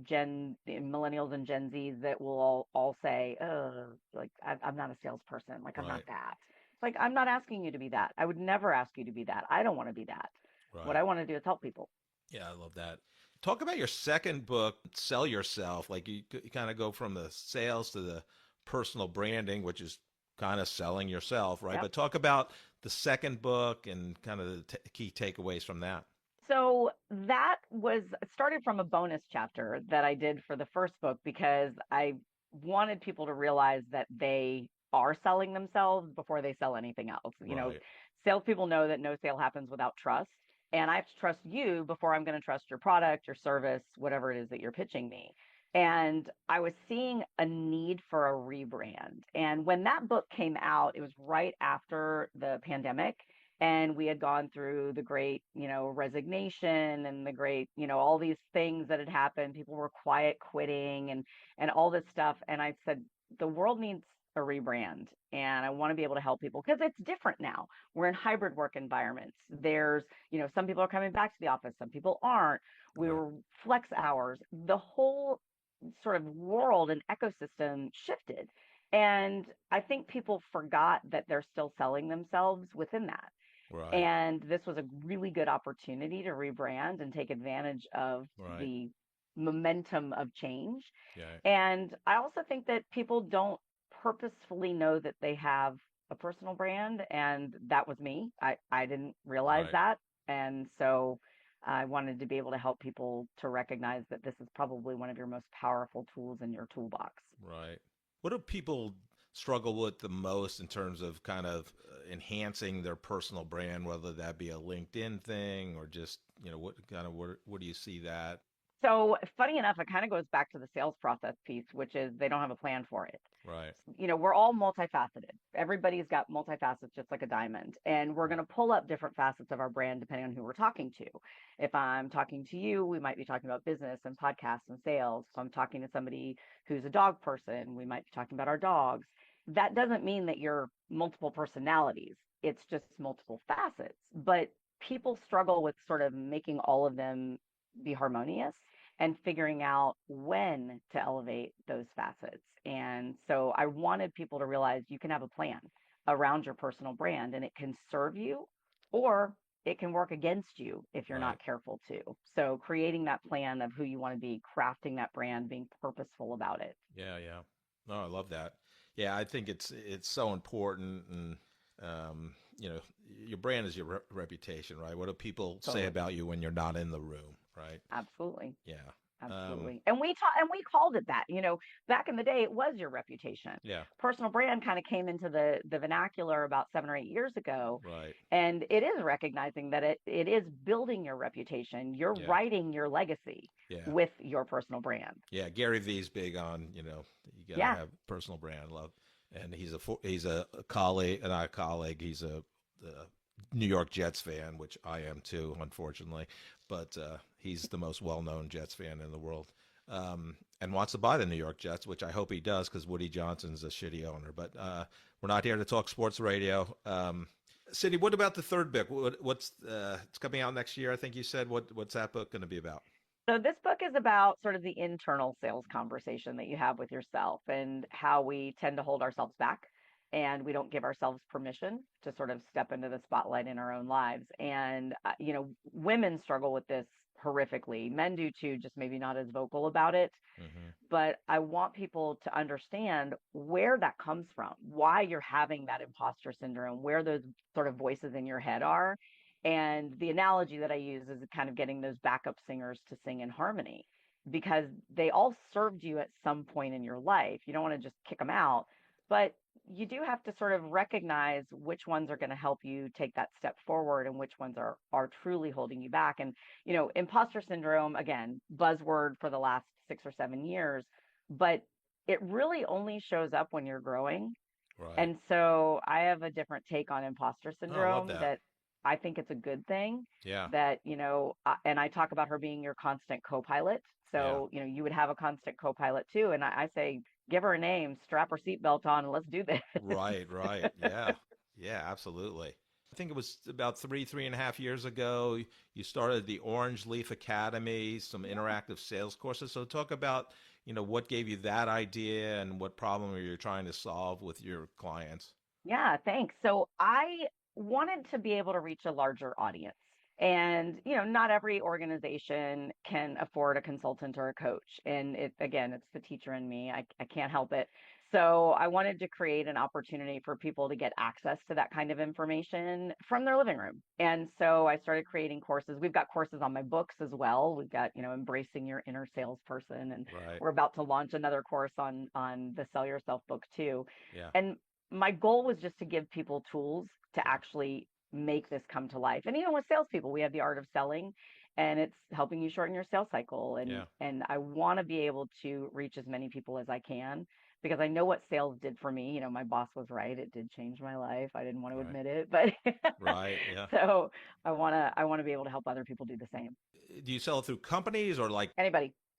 Gen millennials and Gen Zs that will all say, "Oh, like I'm not a salesperson. Like I'm not Right. that. Like I'm not asking you to be that. I would never ask you to be that. I don't want to be that. What I Right. want to do is help people." Yeah, I love that. Talk about your second book, Sell Yourself. Like you kind of go from the sales to the personal branding, which is kind of selling yourself, right? Yep. But talk about the second book and kind of the key takeaways from that. So that was it started from a bonus chapter that I did for the first book because I wanted people to realize that they are selling themselves before they sell anything else. Right. Salespeople know that no sale happens without trust. And I have to trust you before I'm going to trust your product, your service, whatever it is that you're pitching me. And I was seeing a need for a rebrand. And when that book came out, it was right after the pandemic, and we had gone through the great resignation and the great all these things that had happened. People were quiet quitting and all this stuff, and I said the world needs a rebrand, and I want to be able to help people because it's different now. We're in hybrid work environments. There's some people are coming back to the office, some people aren't. We Right. were flex hours. The whole sort of world and ecosystem shifted, and I think people forgot that they're still selling themselves within that. Right. And this was a really good opportunity to rebrand and take advantage of Right. the momentum of change. Yeah. And I also think that people don't purposefully know that they have a personal brand. And that was me. I didn't realize Right. that. And so I wanted to be able to help people to recognize that this is probably one of your most powerful tools in your toolbox. Right. What do people struggle with the most in terms of kind of enhancing their personal brand, whether that be a LinkedIn thing or just, what do you see that? So funny enough, it kind of goes back to the sales process piece, which is they don't have a plan for it. Right. We're all multifaceted. Everybody's got multifacets, just like a diamond. And we're going to pull up different facets of our brand depending on who we're talking to. If I'm talking to you, we might be talking about business and podcasts and sales. If I'm talking to somebody who's a dog person, we might be talking about our dogs. That doesn't mean that you're multiple personalities. It's just multiple facets. But people struggle with sort of making all of them be harmonious and figuring out when to elevate those facets. And so I wanted people to realize you can have a plan around your personal brand, and it can serve you or it can work against you if you're Right. not careful to. So creating that plan of who you want to be, crafting that brand, being purposeful about it. Yeah. Yeah. No, I love that. Yeah, I think it's so important, and um, you know, your brand is your reputation, right? What do people say Totally. about you when you're not in the room, right? Absolutely. Yeah. Um, Absolutely. And we called it that. Back in the day it was your reputation. yeah. Personal brand kind of came into the vernacular about 7 or 8 years ago, Right. and it is recognizing that it is building your reputation. You're Yeah. writing your legacy Yeah. with your personal brand. Yeah. Gary Vee's big on, you got to Yeah. have personal brand love, and he's a colleague, not a colleague. He's a New York Jets fan, which I am too, unfortunately. But he's the most well-known Jets fan in the world, and wants to buy the New York Jets, which I hope he does because Woody Johnson's a shitty owner. But we're not here to talk sports radio. Cindy, what about the third book? What's it's coming out next year? I think you said. What's that book going to be about? So this book is about sort of the internal sales conversation that you have with yourself and how we tend to hold ourselves back and we don't give ourselves permission to sort of step into the spotlight in our own lives. And women struggle with this horrifically. Men do too, just maybe not as vocal about it. Hmm. But I want people to understand where that comes from, why you're having that imposter syndrome, where those sort of voices in your head are. And the analogy that I use is kind of getting those backup singers to sing in harmony because they all served you at some point in your life. You don't want to just kick them out, but you do have to sort of recognize which ones are going to help you take that step forward and which ones are truly holding you back. And imposter syndrome, again, buzzword for the last 6 or 7 years, but it really only shows up when you're growing. Right. And so I have a different take on imposter Oh, I love syndrome that. that I think it's a good thing Yeah. that, and I talk about her being your constant co-pilot. Yeah. So, you would have a constant co-pilot too. And I say, give her a name, strap her seatbelt on, and let's do this. Right, right. Yeah. Yeah, absolutely. I think it was about 3.5 years ago, you started the Orange Leaf Academy, some interactive sales courses. So talk about, what gave you that idea and what problem you're trying to solve with your clients. Yeah, thanks. So I wanted to be able to reach a larger audience. And, not every organization can afford a consultant or a coach. And again, it's the teacher in me. I can't help it. So I wanted to create an opportunity for people to get access to that kind of information from their living room. And so I started creating courses. We've got courses on my books as well. We've got, embracing your inner salesperson. And Right. we're about to launch another course on the Sell Yourself book too. Yeah. And my goal was just to give people tools to Yeah. actually make this come to life. And even with salespeople, we have the art of selling, and it's helping you shorten your sales cycle. And Yeah. and I want to be able to reach as many people as I can because I know what sales did for me. My boss was right; it did change my life. I didn't want to Right. admit it, but Right. Yeah. so I want to be able to help other people do the same. Do you sell it through companies or like,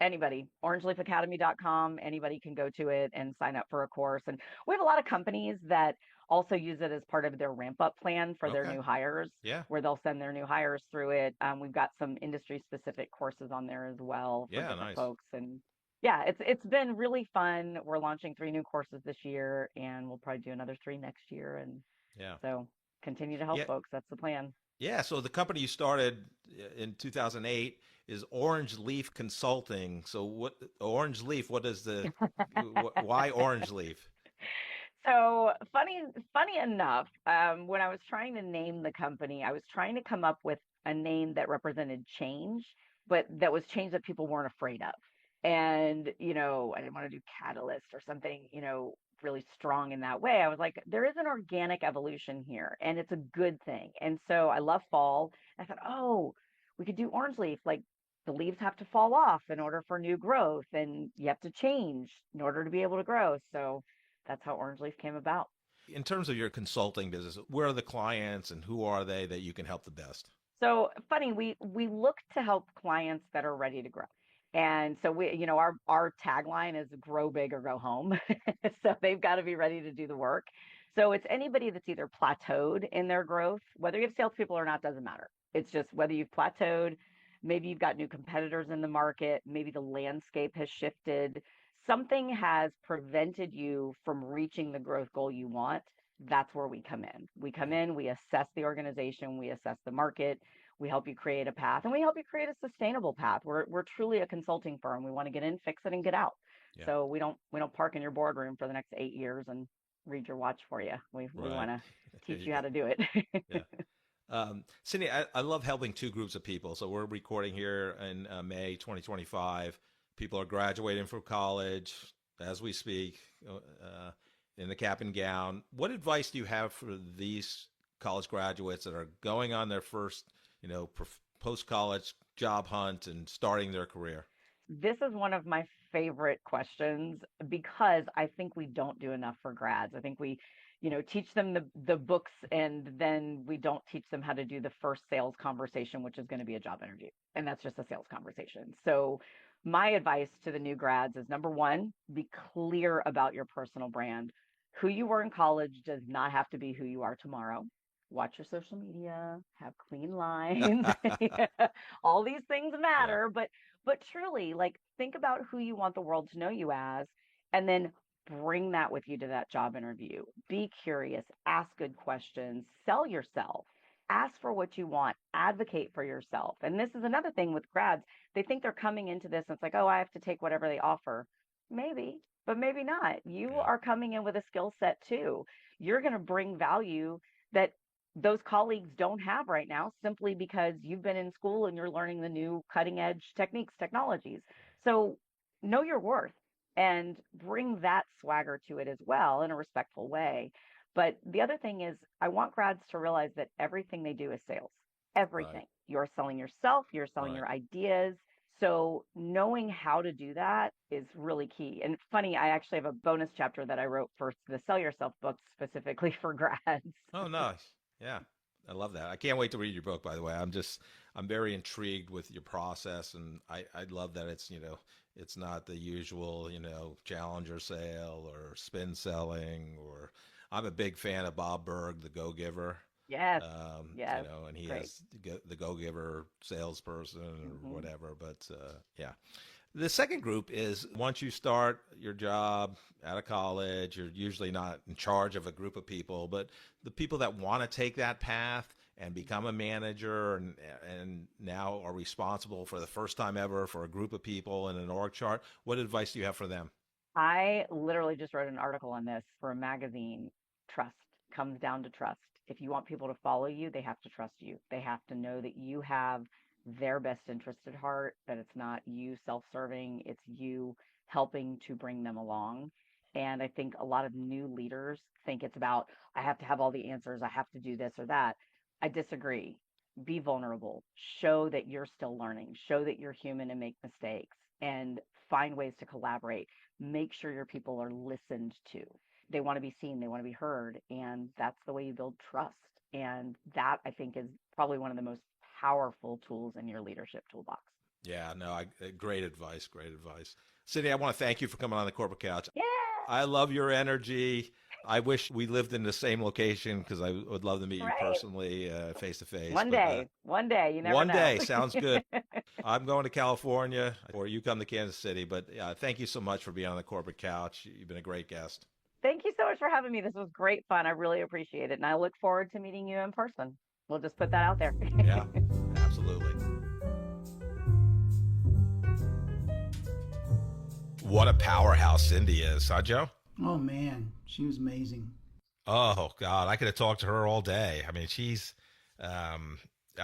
Anybody, orangeleafacademy.com, anybody can go to it and sign up for a course. And we have a lot of companies that also use it as part of their ramp up plan for their okay. new hires, Yeah. where they'll send their new hires through it. We've got some industry specific courses on there as well for Yeah. different Nice. folks. And yeah, it's been really fun. We're launching 3 new courses this year, and we'll probably do another 3 next year. And Yeah. so continue to help Yeah. folks. That's the plan. Yeah. So the company you started in 2008 is Orange Leaf Consulting. So what Orange Leaf, what is why Orange Leaf? So funny enough, when I was trying to name the company, I was trying to come up with a name that represented change, but that was change that people weren't afraid of. And, I didn't want to do catalyst or something, really strong in that way. I was like, there is an organic evolution here, and it's a good thing. And so I love fall. I thought, oh, we could do orange leaf. Like the leaves have to fall off in order for new growth, and you have to change in order to be able to grow. So that's how Orange Leaf came about. In terms of your consulting business, where are the clients and who are they that you can help the best? So funny, we look to help clients that are ready to grow. And so our tagline is grow big or go home. So they've got to be ready to do the work. So it's anybody that's either plateaued in their growth, whether you have salespeople or not, doesn't matter. It's just whether you've plateaued, maybe you've got new competitors in the market, maybe the landscape has shifted, something has prevented you from reaching the growth goal you want. That's where we come in. We come Yeah. in, we assess the organization, we assess the market, we help you create a path, and we help you create a sustainable path. We're truly a consulting firm. We want to get in, fix it, and get out. Yeah. So we don't park in your boardroom for the next 8 years and read your watch for you. We Right. want to There teach you you go. how to do it. Yeah. Cindy, I love helping two groups of people. So we're recording here in May 2025. People are graduating from college as we speak, in the cap and gown. What advice do you have for these college graduates that are going on their first, post-college job hunt and starting their career? This is one of my favorite questions because I think we don't do enough for grads. I think we, teach them the books and then we don't teach them how to do the first sales conversation, which is going to be a job interview. And that's just a sales conversation. So my advice to the new grads is number one, be clear about your personal brand. Who you were in college does not have to be who you are tomorrow. Watch your social media, have clean lines. All these things Yeah. matter, but But truly, like, think about who you want the world to know you as, and then bring that with you to that job interview. Be curious, ask good questions, sell yourself, ask for what you want, advocate for yourself. And this is another thing with grads. They think they're coming into this and it's like, oh, I have to take whatever they offer. Maybe, but maybe not. You Yeah. are coming in with a skill set too. You're going to bring value that those colleagues don't have right now simply because you've been in school and you're learning the new cutting edge techniques, technologies. So know your worth and bring that swagger to it as well in a respectful way. But the other thing is, I want grads to realize that everything they do is sales. Right. Everything. You're selling yourself, you're selling Right. your ideas. So knowing how to do that is really key. And funny, I actually have a bonus chapter that I wrote for the Sell Yourself book specifically for grads. Oh, nice. Yeah. I love that. I can't wait to read your book, by the way. I'm very intrigued with your process, and I love that it's not the usual, challenger sale or spin selling, or I'm a big fan of Bob Berg, the Go Giver. Yes. Yes. And he Great. has the Go Giver salesperson or Hmm. whatever. But yeah. The second group is once you start your job out of college, you're usually not in charge of a group of people, but the people that want to take that path and become a manager and now are responsible for the first time ever for a group of people in an org chart. What advice do you have for them? I literally just wrote an article on this for a magazine. Trust comes down to trust. If you want people to follow you, they have to trust you. They have to know that you have their best interest at heart, that it's not you self-serving, it's you helping to bring them along. And I think a lot of new leaders think it's about, I have to have all the answers, I have to do this or that. I disagree. Be vulnerable. Show that you're still learning. Show that you're human and make mistakes and find ways to collaborate. Make sure your people are listened to. They want to be seen, they want to be heard, and that's the way you build trust. And that, I think, is probably one of the most powerful tools in your leadership toolbox. Yeah, no, great advice. Great advice. Cindy, I want to thank you for coming on the Corporate Couch. Yeah. I love your energy. I wish we lived in the same location because I would love to meet you Right. personally, face to face. One day, you never One know. day sounds good. I'm going to California, or you come to Kansas City. But thank you so much for being on the Corporate Couch. You've been a great guest. Thank you so much for having me. This was great fun. I really appreciate it. And I look forward to meeting you in person. We'll just put that out there. Yeah, absolutely. What a powerhouse Cindy is, huh, Joe? Oh man, she was amazing. Oh God, I could have talked to her all day. I mean, she's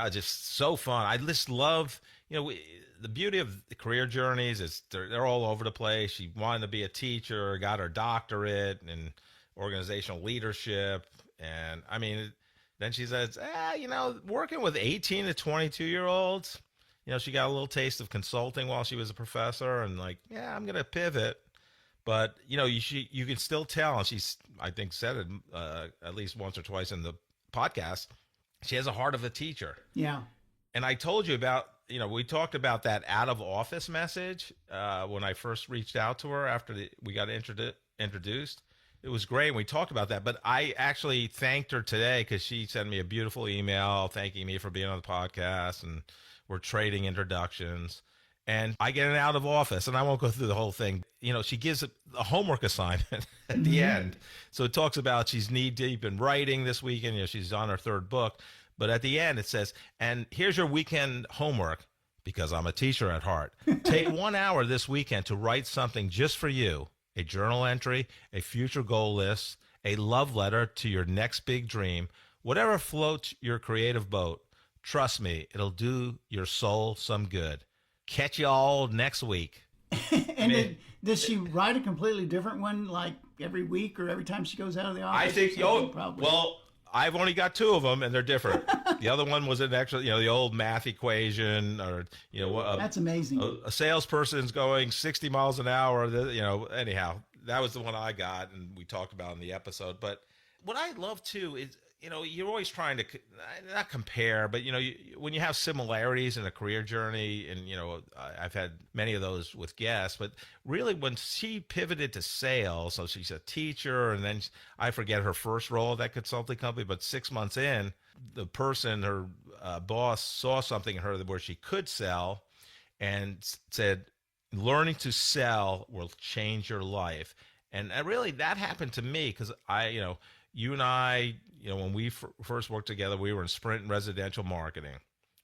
just so fun. I just love, the beauty of the career journeys is they're all over the place. She wanted to be a teacher, got her doctorate in organizational leadership, and I mean, then she says, working with 18 to 22-year-olds. She got a little taste of consulting while she was a professor, and like, yeah, I'm gonna pivot. But you can still tell, and she's, I think, said it at least once or twice in the podcast. She has a heart of a teacher. Yeah. And I told you about, we talked about that out of office message when I first reached out to her after we got introduced. It was great. And we talked about that. But I actually thanked her today because she sent me a beautiful email thanking me for being on the podcast, and we're trading introductions. And I get an out of office, and I won't go through the whole thing. She gives a homework assignment at the end. So it talks about she's knee deep in writing this weekend. She's on her third book. But at the end, it says, and here's your weekend homework, because I'm a teacher at heart. Take 1 hour this weekend to write something just for you, a journal entry, a future goal list, a love letter to your next big dream, whatever floats your creative boat. Trust me, it'll do your soul some good. Catch you all next week. And does she write a completely different one, like every week or every time she goes out of the office? I think, probably. well, I've only got two of them, and they're different. The other one was an extra, the old math equation, or that's amazing. A salesperson's going 60 miles an hour. Anyhow, that was the one I got, and we talked about in the episode. But what I love too is, you're always trying to not compare, but when you have similarities in a career journey, and I've had many of those with guests, but really when she pivoted to sales, so she's a teacher, and then I forget her first role at that consulting company, but 6 months in, the person, her boss, saw something in her where she could sell, and said, learning to sell will change your life. And really, that happened to me because you and I, when we first worked together, we were in Sprint residential marketing.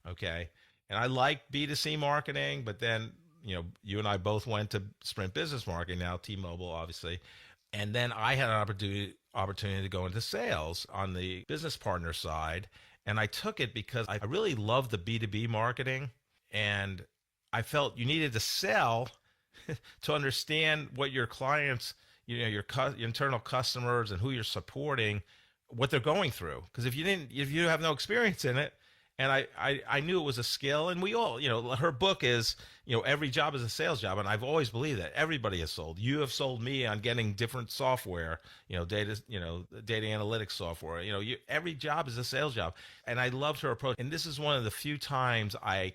Okay. And I liked B2C marketing, but then, you and I both went to Sprint business marketing, now T-Mobile, obviously. And then I had an opportunity to go into sales on the business partner side. And I took it because I really loved the B2B marketing. And I felt you needed to sell to understand what your clients, your internal customers and who you're supporting, what they're going through. Because if you have no experience in it, and I knew it was a skill, and we all, her book is, every job is a sales job. And I've always believed that everybody has sold. You have sold me on getting different software, data analytics software, every job is a sales job. And I loved her approach. And this is one of the few times I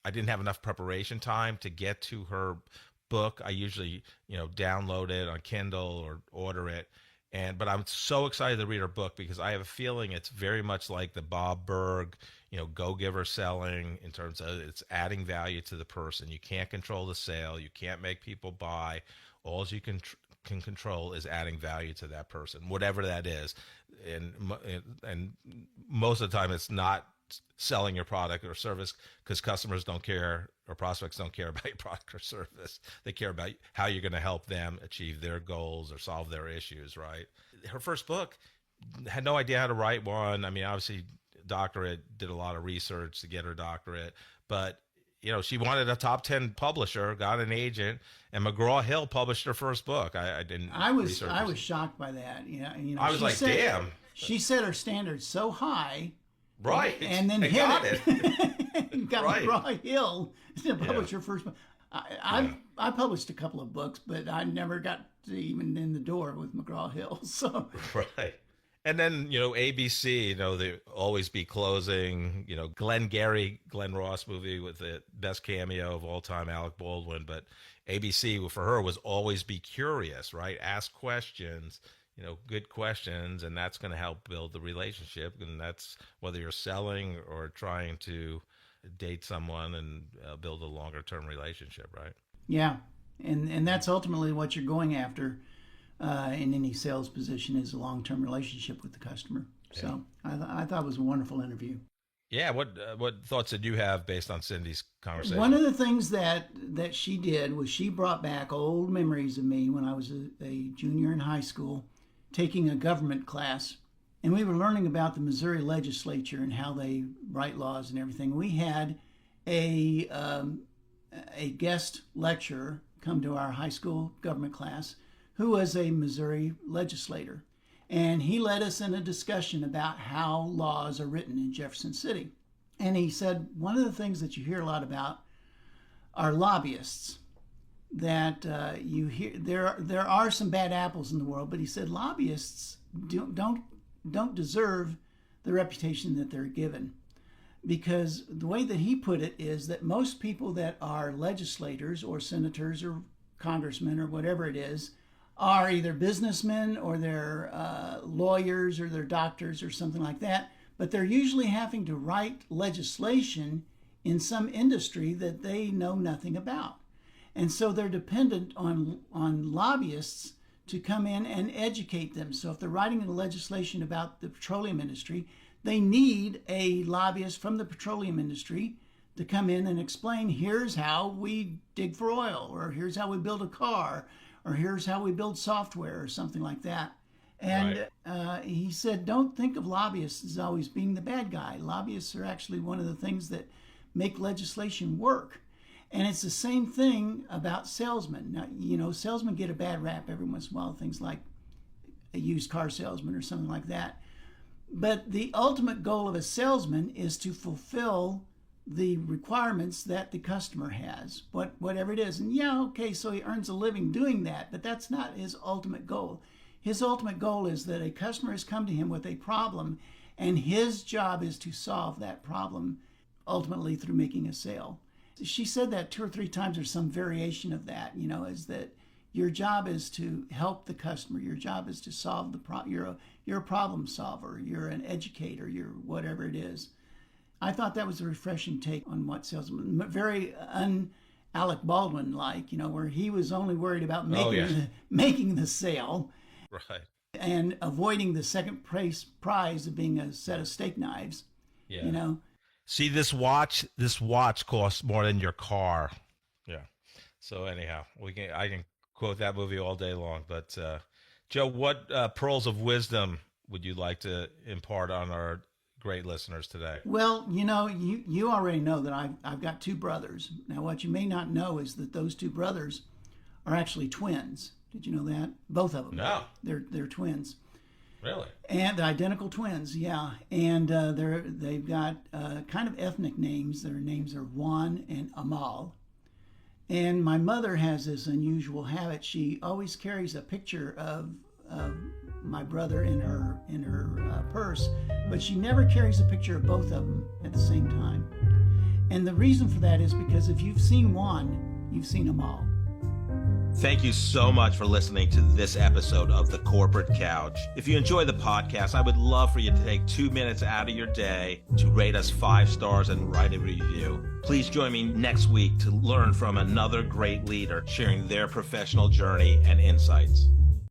didn't have enough preparation time to get to her book. I usually, download it on Kindle or order it. But I'm so excited to read her book because I have a feeling it's very much like the Bob Burg, go-giver selling, in terms of it's adding value to the person. You can't control the sale. You can't make people buy. All you can control is adding value to that person, whatever that is. And most of the time it's not selling your product or service, because customers don't care, or prospects don't care about your product or service. They care about how you're going to help them achieve their goals or solve their issues, right? Her first book, had no idea how to write one. I mean, obviously doctorate, did a lot of research to get her doctorate, but she wanted a top 10 publisher, got an agent, and McGraw-Hill published her first book. I was shocked by that. I was like, damn. She set her standards so high. Right. And then got it. Got right. McGraw-Hill to publish her first book. I published a couple of books, but I never got to even in the door with McGraw-Hill. So right. And then, ABC, they always be closing, Glenn Ross movie with the best cameo of all time, Alec Baldwin. But ABC for her was always be curious, right? Ask questions. Good questions, and that's going to help build the relationship. And that's whether you're selling or trying to date someone and build a longer term relationship, right? Yeah. And that's ultimately what you're going after in any sales position, is a long-term relationship with the customer. Yeah. So I thought it was a wonderful interview. Yeah. What thoughts did you have based on Cindy's conversation? One of the things that she did was she brought back old memories of me when I was a junior in high school, taking a government class, and we were learning about the Missouri legislature and how they write laws and everything. We had a guest lecturer come to our high school government class who was a Missouri legislator, and he led us in a discussion about how laws are written in Jefferson City. And he said one of the things that you hear a lot about are lobbyists. That you hear there are some bad apples in the world, but he said lobbyists don't deserve the reputation that they're given, because the way that he put it is that most people that are legislators or senators or congressmen or whatever it is are either businessmen or they're lawyers or they're doctors or something like that, but they're usually having to write legislation in some industry that they know nothing about. And so they're dependent on lobbyists to come in and educate them. So if they're writing a legislation about the petroleum industry, they need a lobbyist from the petroleum industry to come in and explain, here's how we dig for oil, or here's how we build a car, or here's how we build software, or something like that. And he said, don't think of lobbyists as always being the bad guy. Lobbyists are actually one of the things that make legislation work. And it's the same thing about salesmen. Now, salesmen get a bad rap every once in a while, things like a used car salesman or something like that. But the ultimate goal of a salesman is to fulfill the requirements that the customer has, whatever it is. And so he earns a living doing that, but that's not his ultimate goal. His ultimate goal is that a customer has come to him with a problem, and his job is to solve that problem, ultimately through making a sale. She said that 2 or 3 times, or some variation of that, is that your job is to help the customer. Your job is to solve the problem. You're a problem solver. You're an educator. You're whatever it is. I thought that was a refreshing take on what salesman, very Alec Baldwin like, where he was only worried about making the sale, right, and avoiding the second prize of being a set of steak knives. Yeah. See, this watch costs more than your car. Yeah. So anyhow, I can quote that movie all day long. But Joe, what pearls of wisdom would you like to impart on our great listeners today? Well, you already know that I've got two brothers. Now, what you may not know is that those two brothers are actually twins. Did you know that? Both of them. No. They're twins. Really? And identical twins, yeah. And they've got kind of ethnic names. Their names are Juan and Amal. And my mother has this unusual habit. She always carries a picture of my brother in her purse, but she never carries a picture of both of them at the same time. And the reason for that is because if you've seen Juan, you've seen Amal. Thank you so much for listening to this episode of The Corporate Couch. If you enjoy the podcast, I would love for you to take 2 minutes out of your day to rate us 5 stars and write a review. Please join me next week to learn from another great leader sharing their professional journey and insights.